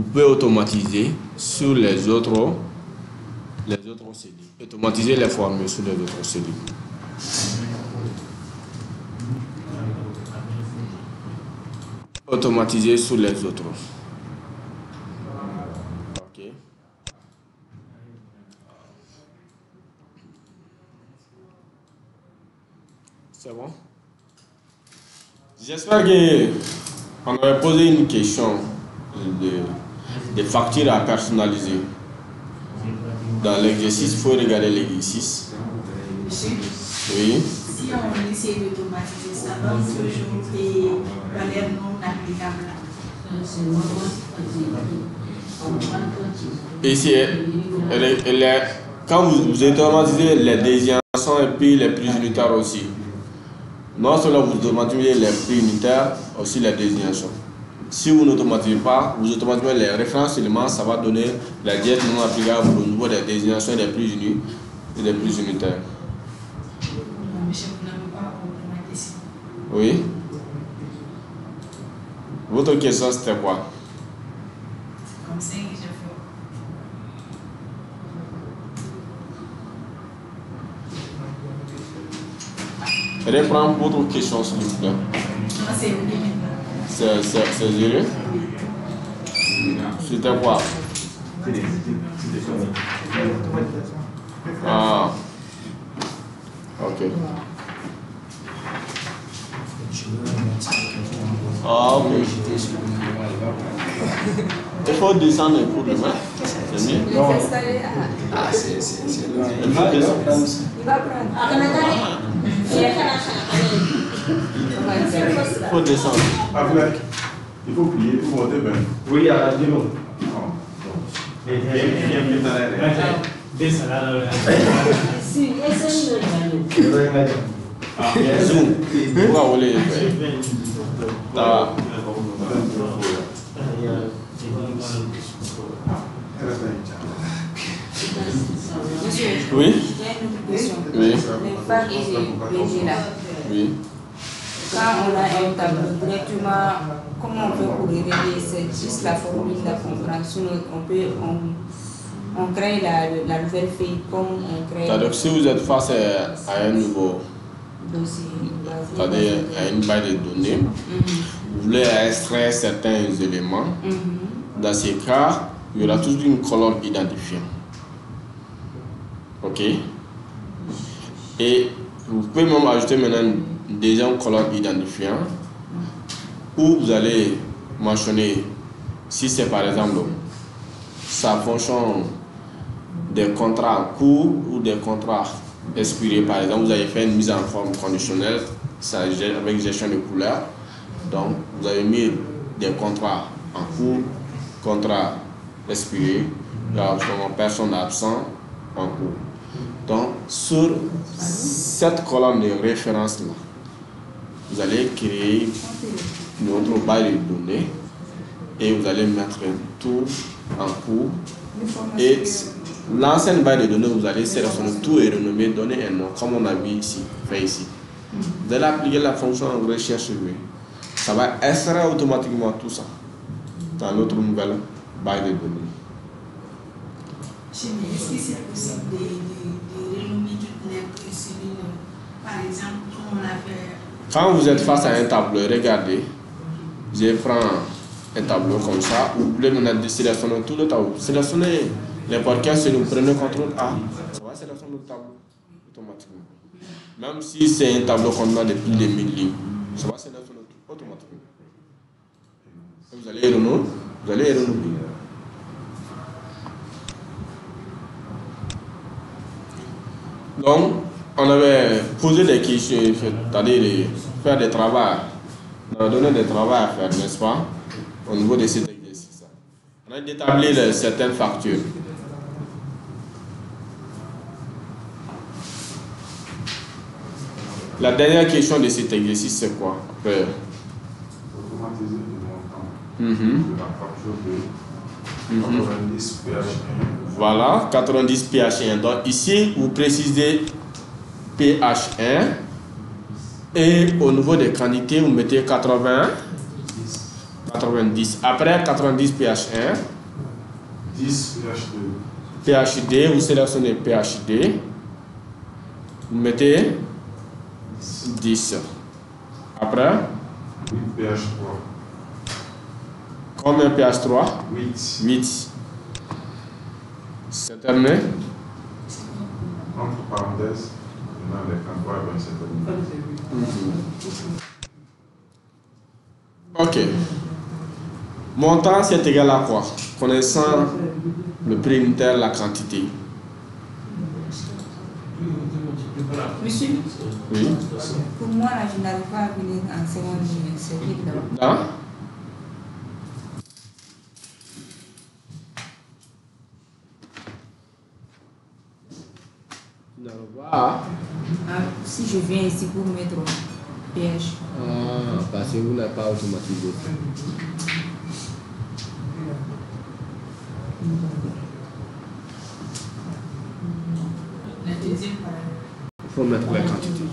A: pouvez automatiser sur les autres cellules. Automatiser les formules sur les autres cellules. Automatiser sur les autres. Ok. C'est bon? J'espère qu'on avait posé une question de factures à personnaliser. Dans l'exercice, il faut regarder l'exercice.
D: Monsieur,
A: Oui.
D: si on essaie d'automatiser ça, donc toujours des valeurs non applicables.
A: Ici, quand vous automatisez les désignations et puis les prix unitaires aussi, non seulement vous automatisez les prix unitaires, aussi les désignations. Si vous n'automatisez pas, vous automatisez les références seulement, ça va donner la diète non applicable au niveau des désignations des prix unis et des prix unitaires.
D: Monsieur, vous n'avez pas compris ma question.
A: Oui. Votre question c'était quoi?
D: Comme ça que je fais.
A: Reprends votre question s'il vous plaît.
D: Non, c'est oublié maintenant.
A: C'est zéro? C'était quoi? Ah. Ok. Ah, ok. Il faut descendre un peu demain. C'est mieux.
C: Ah, c'est
A: Il faut descendre.
C: Il va prendre.
A: Il faut descendre.
B: Avec, il faut plier pour voter bien.
F: Oui, à la démo.
A: Zoom. Pourquoi vous voulez?
C: Monsieur,
A: Oui?
C: j'ai une question.
A: Oui.
C: Les facs et BG là,
A: Oui.
C: quand on a un tableau directement, comment on peut pour régler? C'est juste la formule la compréhension. On crée la nouvelle feuille comme on crée
A: C'est-à-dire que si vous êtes face à un nouveau
C: dossier.
A: c'est-à-dire à une base de données, vous voulez extraire certains éléments. Dans ces cas, il y aura toujours une colonne identifiante. Ok? Et vous pouvez même ajouter maintenant une deuxième colonne identifiante où vous allez mentionner si c'est par exemple sa fonction des contrats en cours ou des contrats expirés. Par exemple, vous avez fait une mise en forme conditionnelle avec gestion de couleurs. Donc, vous avez mis des contrats en cours, contrats expirés, personne absent en cours. Donc, sur cette colonne de référence-là, vous allez créer notre base de données et vous allez mettre tout en cours. Et l'ancienne base de données, vous allez sélectionner tout et renommer, donner un nom, comme on a vu ici, fait ici. Vous allez appliquer la fonction recherche V. Ça va extraire automatiquement tout ça dans notre nouvelle base de données.
D: Est-ce que c'est possible de renommer toutes les cellules?
A: Quand vous êtes face à un tableau, regardez, je prends un tableau comme ça, vous voulez maintenant sélectionner tout le tableau. Sélectionnez n'importe quel, si vous prenez CTRL A, ça va sélectionner le tableau automatiquement. Même si c'est un tableau qu'on a depuis des 1000 lignes, ça va sélectionner tout automatiquement. Et vous allez renouveler. Donc, on avait posé des questions, c'est-à-dire faire des travaux. On a donné des travaux à faire, n'est-ce pas, au niveau de cet exercice. On a établi certaines factures. La dernière question de cet exercice, c'est quoi?
B: Automatiser le montant de la facture de 90 PH1.
A: Voilà, 90 PH1. Donc ici, vous précisez PH1 et au niveau des quantités, vous mettez 90. Après 90 PH1,
B: 10 PH2.
A: PHD, vous sélectionnez PHD, vous mettez 10. Après,
B: 8 PH3.
A: combien PH3?
B: 8.
A: C'est terminé?
B: Entre parenthèses, maintenant les cantois vont se terminer.
A: Ok. Montant, c'est égal à quoi? Connaissant le prix unitaire, la quantité.
C: Monsieur,
A: Oui.
C: pour moi, là, je n'arrive pas à venir en seconde ligne. C'est vite là.
A: Dans?
C: Si je viens ici pour mettre PH.
A: Ah, parce que vous n'avez pas automatisé.
D: La deuxième parole.
A: Il faut mettre la quantité.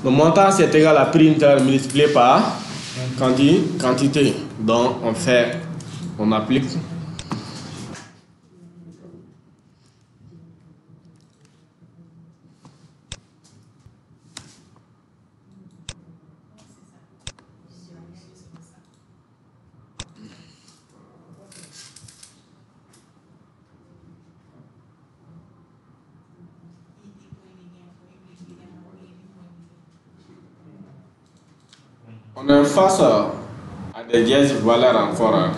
A: Le montant, c'est égal à prix unitaire multiplié par quantité. Donc, on applique. On est face à des dièses valeurs encore.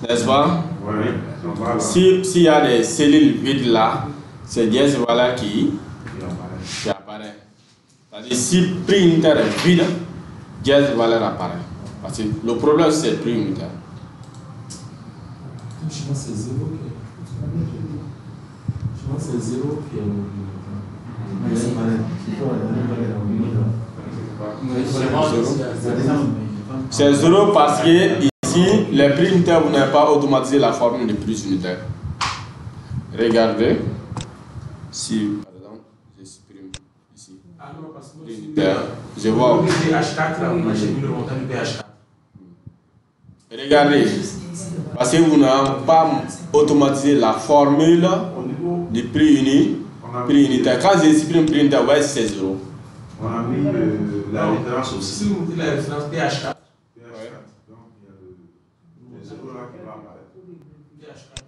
A: N'est-ce pas?
B: Oui.
A: S'il y a des cellules vides là, c'est dièses valeurs qui apparaissent. C'est-à-dire si prix unitaire est vide, dièse valeur apparaît. Parce que le problème c'est le prix unitaire.
E: Je pense que c'est 0 qui est
A: C'est 0 parce que ici, les prix unitaires, vous n'avez pas automatisé la formule de prix unitaire. Regardez. Si, par exemple, je supprime ici. Prix unitaire. Je vois. Regardez. Parce que vous n'avez pas automatisé la formule du prix unitaire. Quand je supprime prix unitaire, vous voyez c'est 0.
B: On a mis la référence aussi.
H: Si vous mettez la référence PH4,
B: donc il y a le 0 là qui va apparaître.
H: PH4.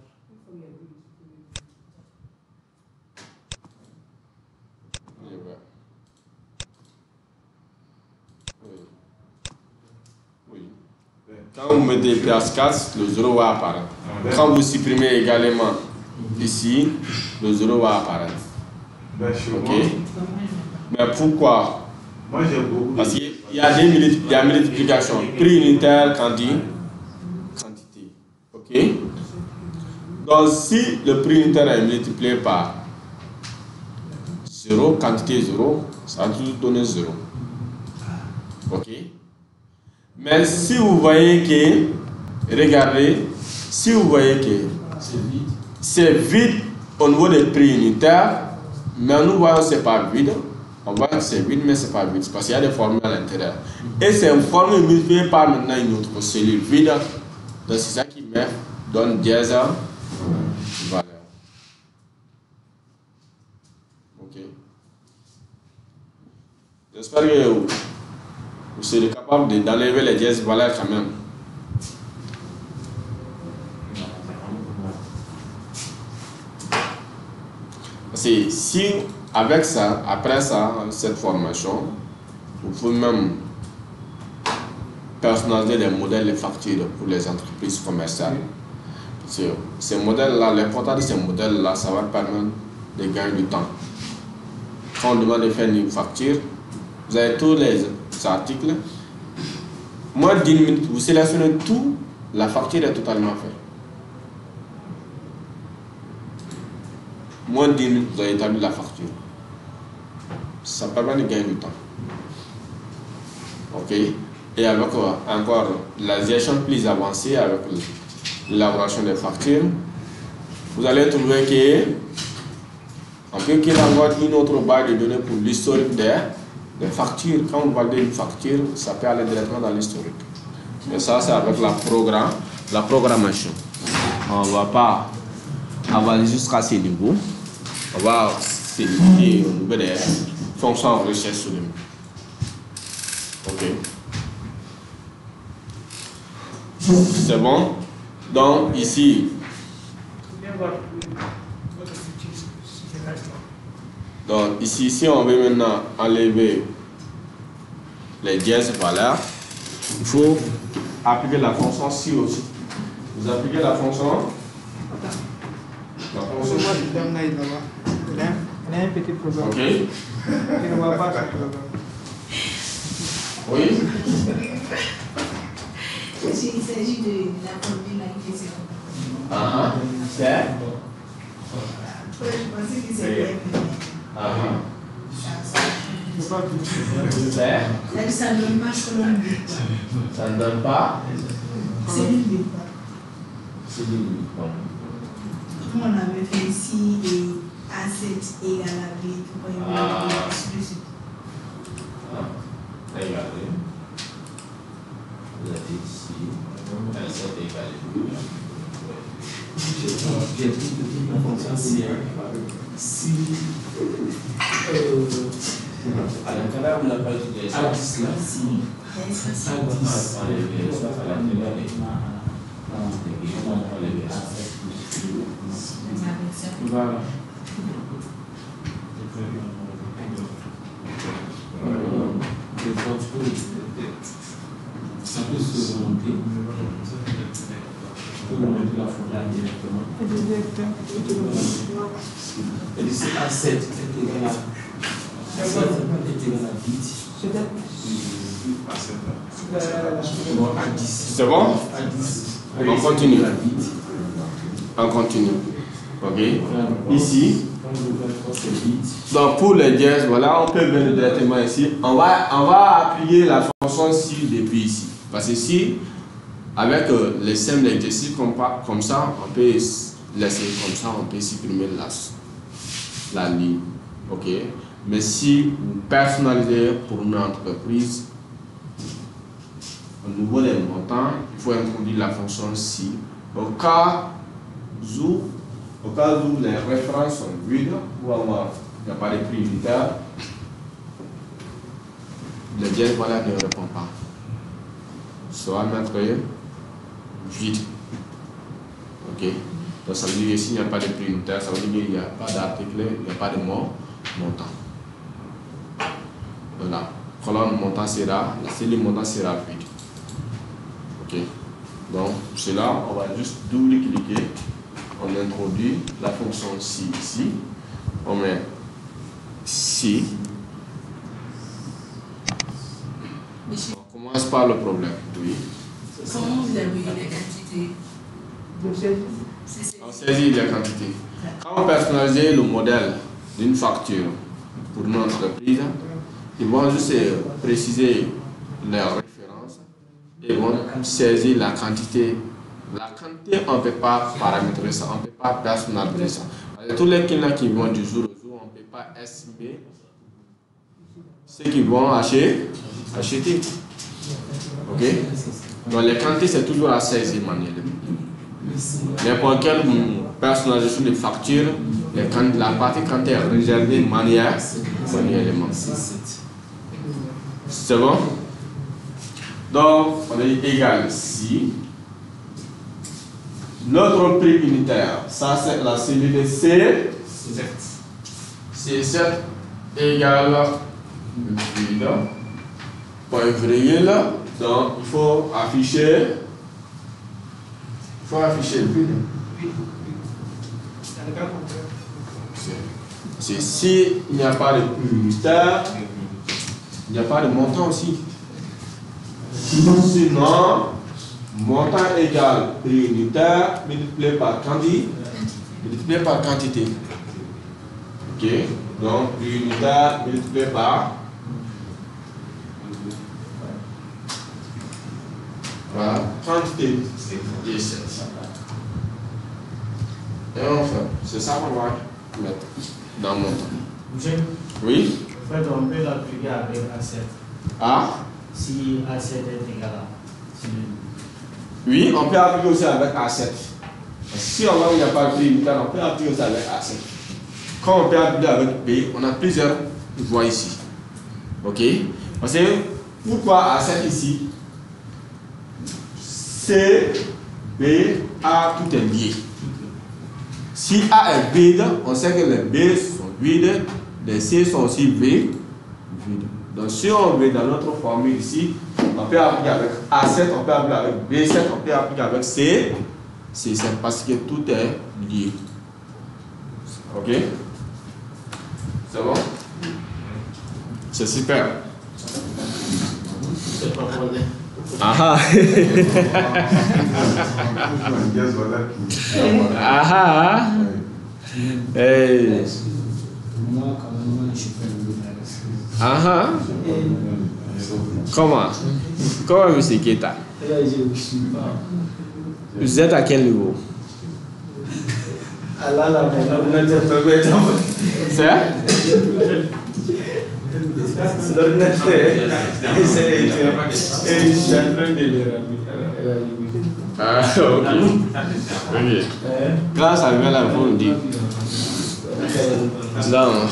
A: Oui. Quand vous mettez PH4, le 0 va apparaître. Quand vous supprimez également ici, le 0 va apparaître. Ok? Mais pourquoi?
B: Moi j'ai beaucoup.
A: Parce qu'il y a des multiplications. Prix unitaire, quantité. Ok? Donc si le prix unitaire est multiplié par 0, quantité 0, ça va toujours donner 0. Ok? Mais si vous voyez que, regardez, si vous voyez que c'est vide au niveau des prix unitaires, mais nous voyons que ce n'est pas vide. On voit que c'est vide, mais ce n'est pas vide. Parce qu'il y a des formules à l'intérieur. Et c'est une formule multipliée par maintenant une autre cellule vide. Donc c'est ça qui donne dièse valeur. Ok. J'espère que vous serez capable d'enlever les dièses valeurs quand même. Parce que si, avec ça, après ça, cette formation, vous pouvez même personnaliser les modèles de factures pour les entreprises commerciales. Parce que ces modèles-là, l'important de ces modèles-là, ça va permettre de gagner du temps. Quand on demande de faire une facture, vous avez tous les articles. Moins de 10 minutes, vous sélectionnez tout, la facture est totalement faite. Moins de 10 minutes, vous avez établi la facture. Ça permet de gagner du temps. Ok? Et avec encore la gestion plus avancée, avec l'élaboration des factures, vous allez trouver qu'on peut qu'il avoir une autre base de données pour l'historique des factures. Quand vous validez une facture, ça peut aller directement dans l'historique. Et ça, c'est avec la programmation. On ne va pas aller jusqu'à ce niveau. On va se limiter au niveau des fonctions en recherche sur le niveau. Ok. C'est bon? Donc, ici. Donc, ici, on veut maintenant enlever les dièses valeurs, il faut appliquer la fonction si aussi. Vous appliquez la fonction.
G: Il a un petit problème.
A: Ok.
G: Il ne voit pas ce problème.
A: Oui.
D: Il s'agit de la formule qui faisait.
A: C'est.
D: Je pensais que c'était. Ça ne donne pas ce que l'on dit.
A: Ça ne donne pas.
D: C'est l'une pas.
A: C'est l'une.
D: Comme on avait fait ici, et A7 égale à B,
A: Regardez. Vous avez ici. A7 égale à B.
E: J'ai dit que la fonction si à l'intérieur de la page de A10 là, si voilà. Ça peut se remonter. On peut remonter la formule directement. Et ici A7 est égal à 7 est égal à 10.
A: C'est bon? On continue. On continue. Ok. Ici. Donc pour les dièses, voilà, on peut venir directement ici. On va appliquer la fonction si depuis ici. Parce que si, avec les simples exercices comme ça, on peut laisser comme ça, on peut supprimer la ligne. Ok. Mais si vous personnalisez pour une entreprise, au niveau des montants, il faut introduire la fonction si. Au cas où les références sont vides, ou il n'y a pas de prix unitaire, le dièse voilà ne répond pas. Ça va mettre vide. Ok. Donc ça veut dire que s'il n'y a pas de prix unitaire, ça veut dire qu'il n'y a pas d'article, il n'y a pas de montant. Voilà. Colonne montant sera, la cellule montant sera vide. Ok. Donc pour cela, on va juste double-cliquer. On introduit la fonction si ici. On met si. On commence par le problème. Oui.
D: Comment vous avez eu les quantités?
A: On saisit les quantités. Quand on personnalise le modèle d'une facture pour une entreprise, ils vont juste préciser leurs références et vont saisir la quantité. La quantité, on ne peut pas paramétrer ça, on ne peut pas personnaliser ça. Tous les clients qui vont du jour au jour, on ne peut pas estimer ce qu'ils vont acheter. Ok? Donc les quantités, c'est toujours à saisir manuellement. N'importe quelle personnalisation de facture, la partie quand elle est réservée manuellement. C'est bon? Donc, on a dit égal ici. Notre prix unitaire, ça c'est la cellule C. C7 égale vide. Point virgule. Donc, il faut afficher le vide. C'est s'il n'y a pas de prix unitaire, il n'y a pas de montant aussi. Sinon, montant égal prix unitaire multiplié par quantité. Ok, donc prix unitaire multiplié par quantité. Et enfin, c'est ça qu'on va mettre dans le montant. Oui?
E: En fait, on peut l'appliquer avec A7.
A: Ah?
E: Si A7 est égal à.
A: Oui, on peut appliquer aussi avec A7. Si on voit qu'il n'y a pas de prix unitaire, on peut appliquer aussi avec A7. Quand on peut appliquer avec B, on a plusieurs voies ici. Ok? Parce que pourquoi A7 ici? C, B, A, tout est lié. Si A est vide, on sait que les B sont vides, les C sont aussi vides. Donc si on veut dans notre formule ici, on peut appliquer avec A7, on peut appliquer avec B7, on peut appliquer avec C. C'est parce que tout est lié. Ok? C'est bon? C'est super.
E: C'est pas problème.
A: Ah ah. Hey.
E: Moi, quand même, je fais le
A: Ah. Comment? Comment vous c'est Keta? Vous êtes à quel niveau? C'est? Ah, ok. Oui. Grâce à lui, là, vous nous dites. Non.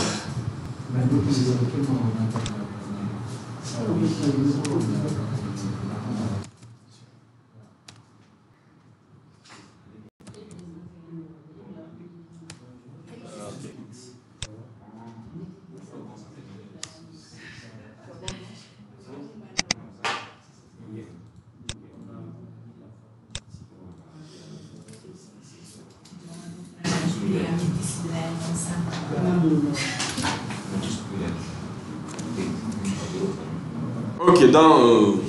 A: Ok, donc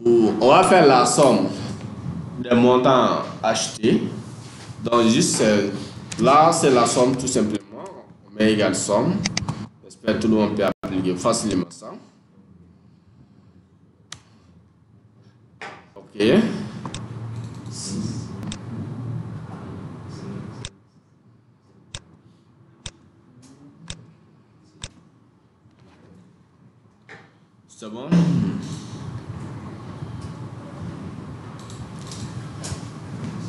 A: on va faire la somme des montants achetés. Donc juste là, c'est la somme tout simplement. On met égale somme. J'espère que tout le monde peut appliquer facilement ça. Ok. C'est bon?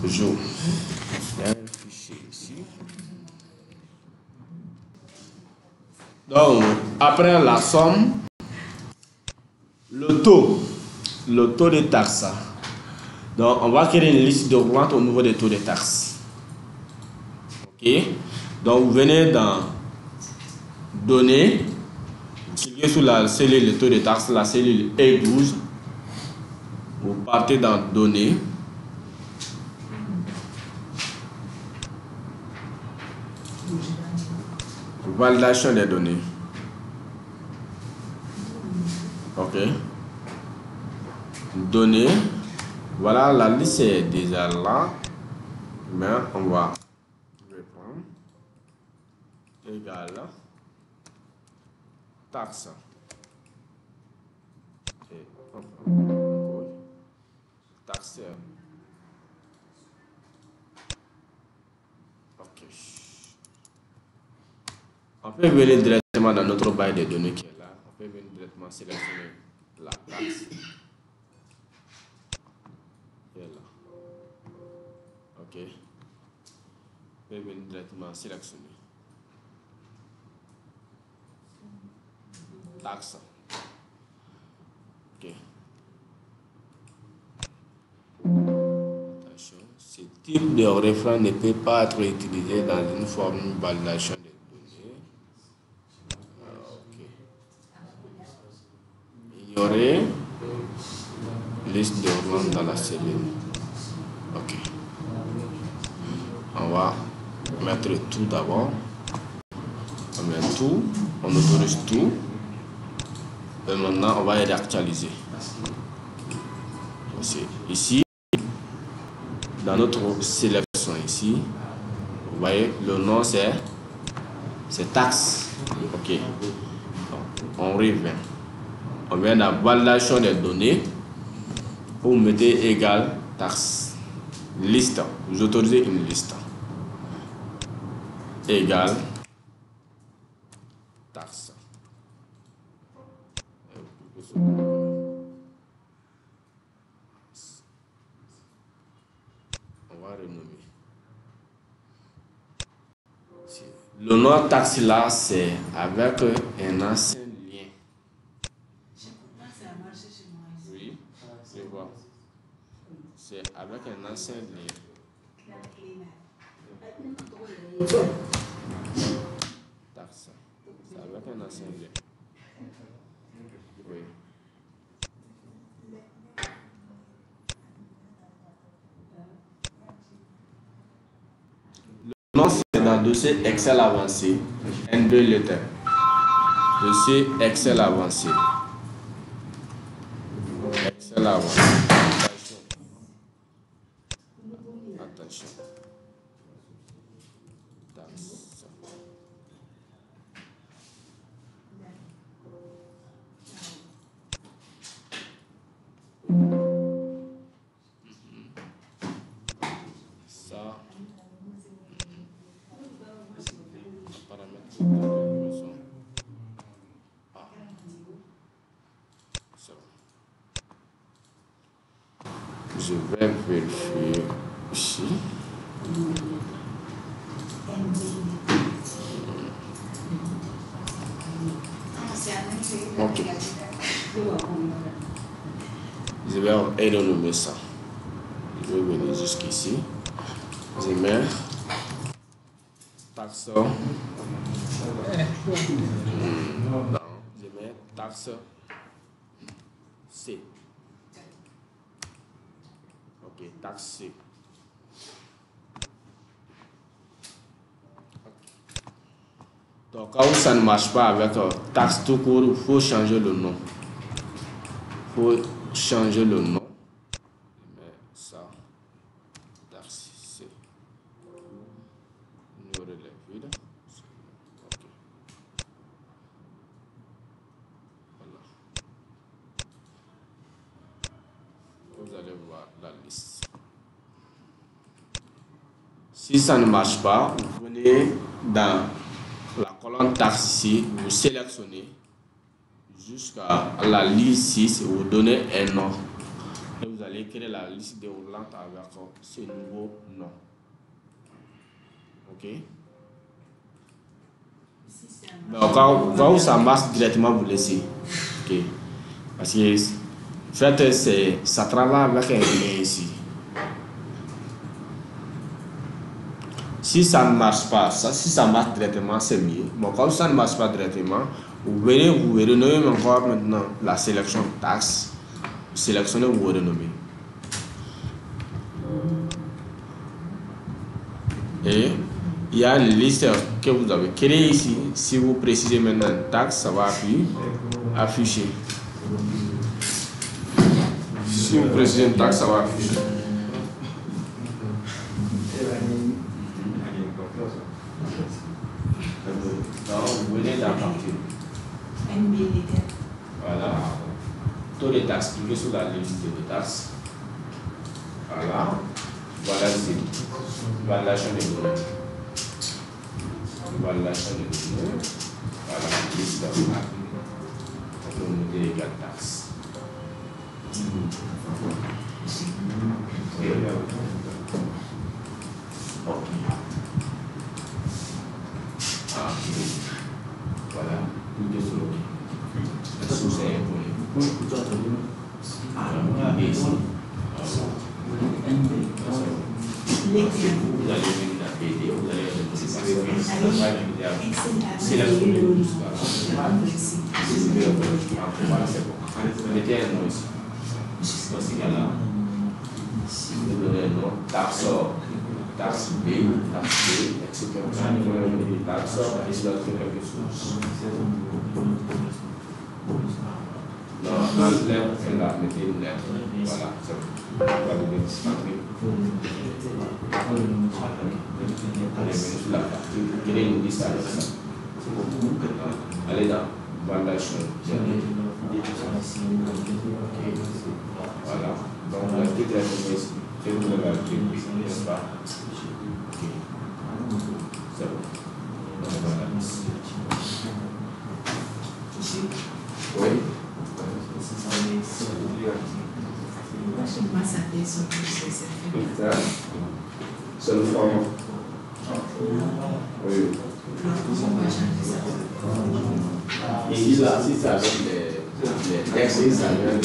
A: Je vais le fichier ici. Donc, après la somme, le taux de taxe. Donc, on va créer une liste d'augmente au niveau des taux de taxe. Ok? Donc, vous venez dans Données. Cliquez sur la cellule le taux de taxe, la cellule E12. Vous partez dans Données. Validation des données. Ok. Données. Voilà, la liste est déjà là. Mais on va répondre. Égal. Taxe. Et taxe. Ok. On peut venir directement dans notre bail de données qui est là. On peut venir directement sélectionner la taxe. vais venir directement sélectionner. Taxe. Ok. Attention, ce type de référent ne peut pas être utilisé dans une formule de validation des données. Ok. Ignorer liste de revente dans la cellule. Ok. On va mettre tout d'abord. On met tout, on autorise tout. Et maintenant, on va réactualiser. Ici, dans notre sélection ici, vous voyez, le nom c'est taxe. Ok. On revient. On vient dans la validation des données. Vous mettez égal taxe. Liste. Vous autorisez une liste. Égal taxe. On va renommer. Le nom taxe là, c'est avec un ancien lien. Oui, je vois. C'est avec un ancien lien. Taxe. C'est avec un ancien lien. Oui. Le nom c'est dans le dossier Excel avancé. N2 lettres. Dossier Excel avancé. Excel avancé. Attention. Taxe. Ça. Paramètres de maison. Ah. Ça. Je vais vérifier ici. Ok. Je vais renommer ça. Je vais venir jusqu'ici. Je mets taxe. Non, je mets taxe C. Ok, taxe C. Donc, quand ça ne marche pas avec taxe tout court, il faut changer le nom. Il faut changer le nom. Mais ça, taxe C. Numéro de vide. Ok. Voilà. Vous allez voir la liste. Si ça ne marche pas, vous venez dans la colonne taxe ici, vous sélectionnez jusqu'à la liste 6 et vous donnez un nom. Et vous allez créer la liste déroulante avec ce nouveau nom. Ok? Donc, quand ça marche directement, vous laissez. Ok? Parce que, en fait, ça travaille avec un lien ici. Si ça ne marche pas, si ça marche directement, c'est mieux. Bon, quand ça ne marche pas directement, vous venez, vous renommez encore maintenant la sélection taxe. Vous sélectionnez, vous renommez. Et il y a une liste que vous avez créée ici. Si vous précisez maintenant taxe, ça va afficher. Si vous précisez une taxe, ça va afficher. Donc, vous venez dans la facture. Voilà. Tous les taxes, cliquez sur la liste des taxes. Voilà. Voilà, c'est validation des données. Validation des données. Voilà, liste de on peut noter les 4 taxes. Ok. taper ici. Vous allez venir la PD, vous allez c'est la première chose. Voilà, c'est bon. Mettez un nom ici. Dans ce cas-là, vous donnez un nom, taxe B, etc. Taxe, et c'est l'autre quelque chose. Non, dans l'air, on va mettre une lettre. Voilà, c'est bon. On va donner la partie. Quelle est une liste avec ça? Allez dans bandage. Voilà. Donc, la petite lettre ici. C'est vous l'avez appris, n'est-ce pas? Ok. C'est bon. Donc, voilà. Oui. C'est le format. Oui. Et il a assisté avec les textes, ça vient de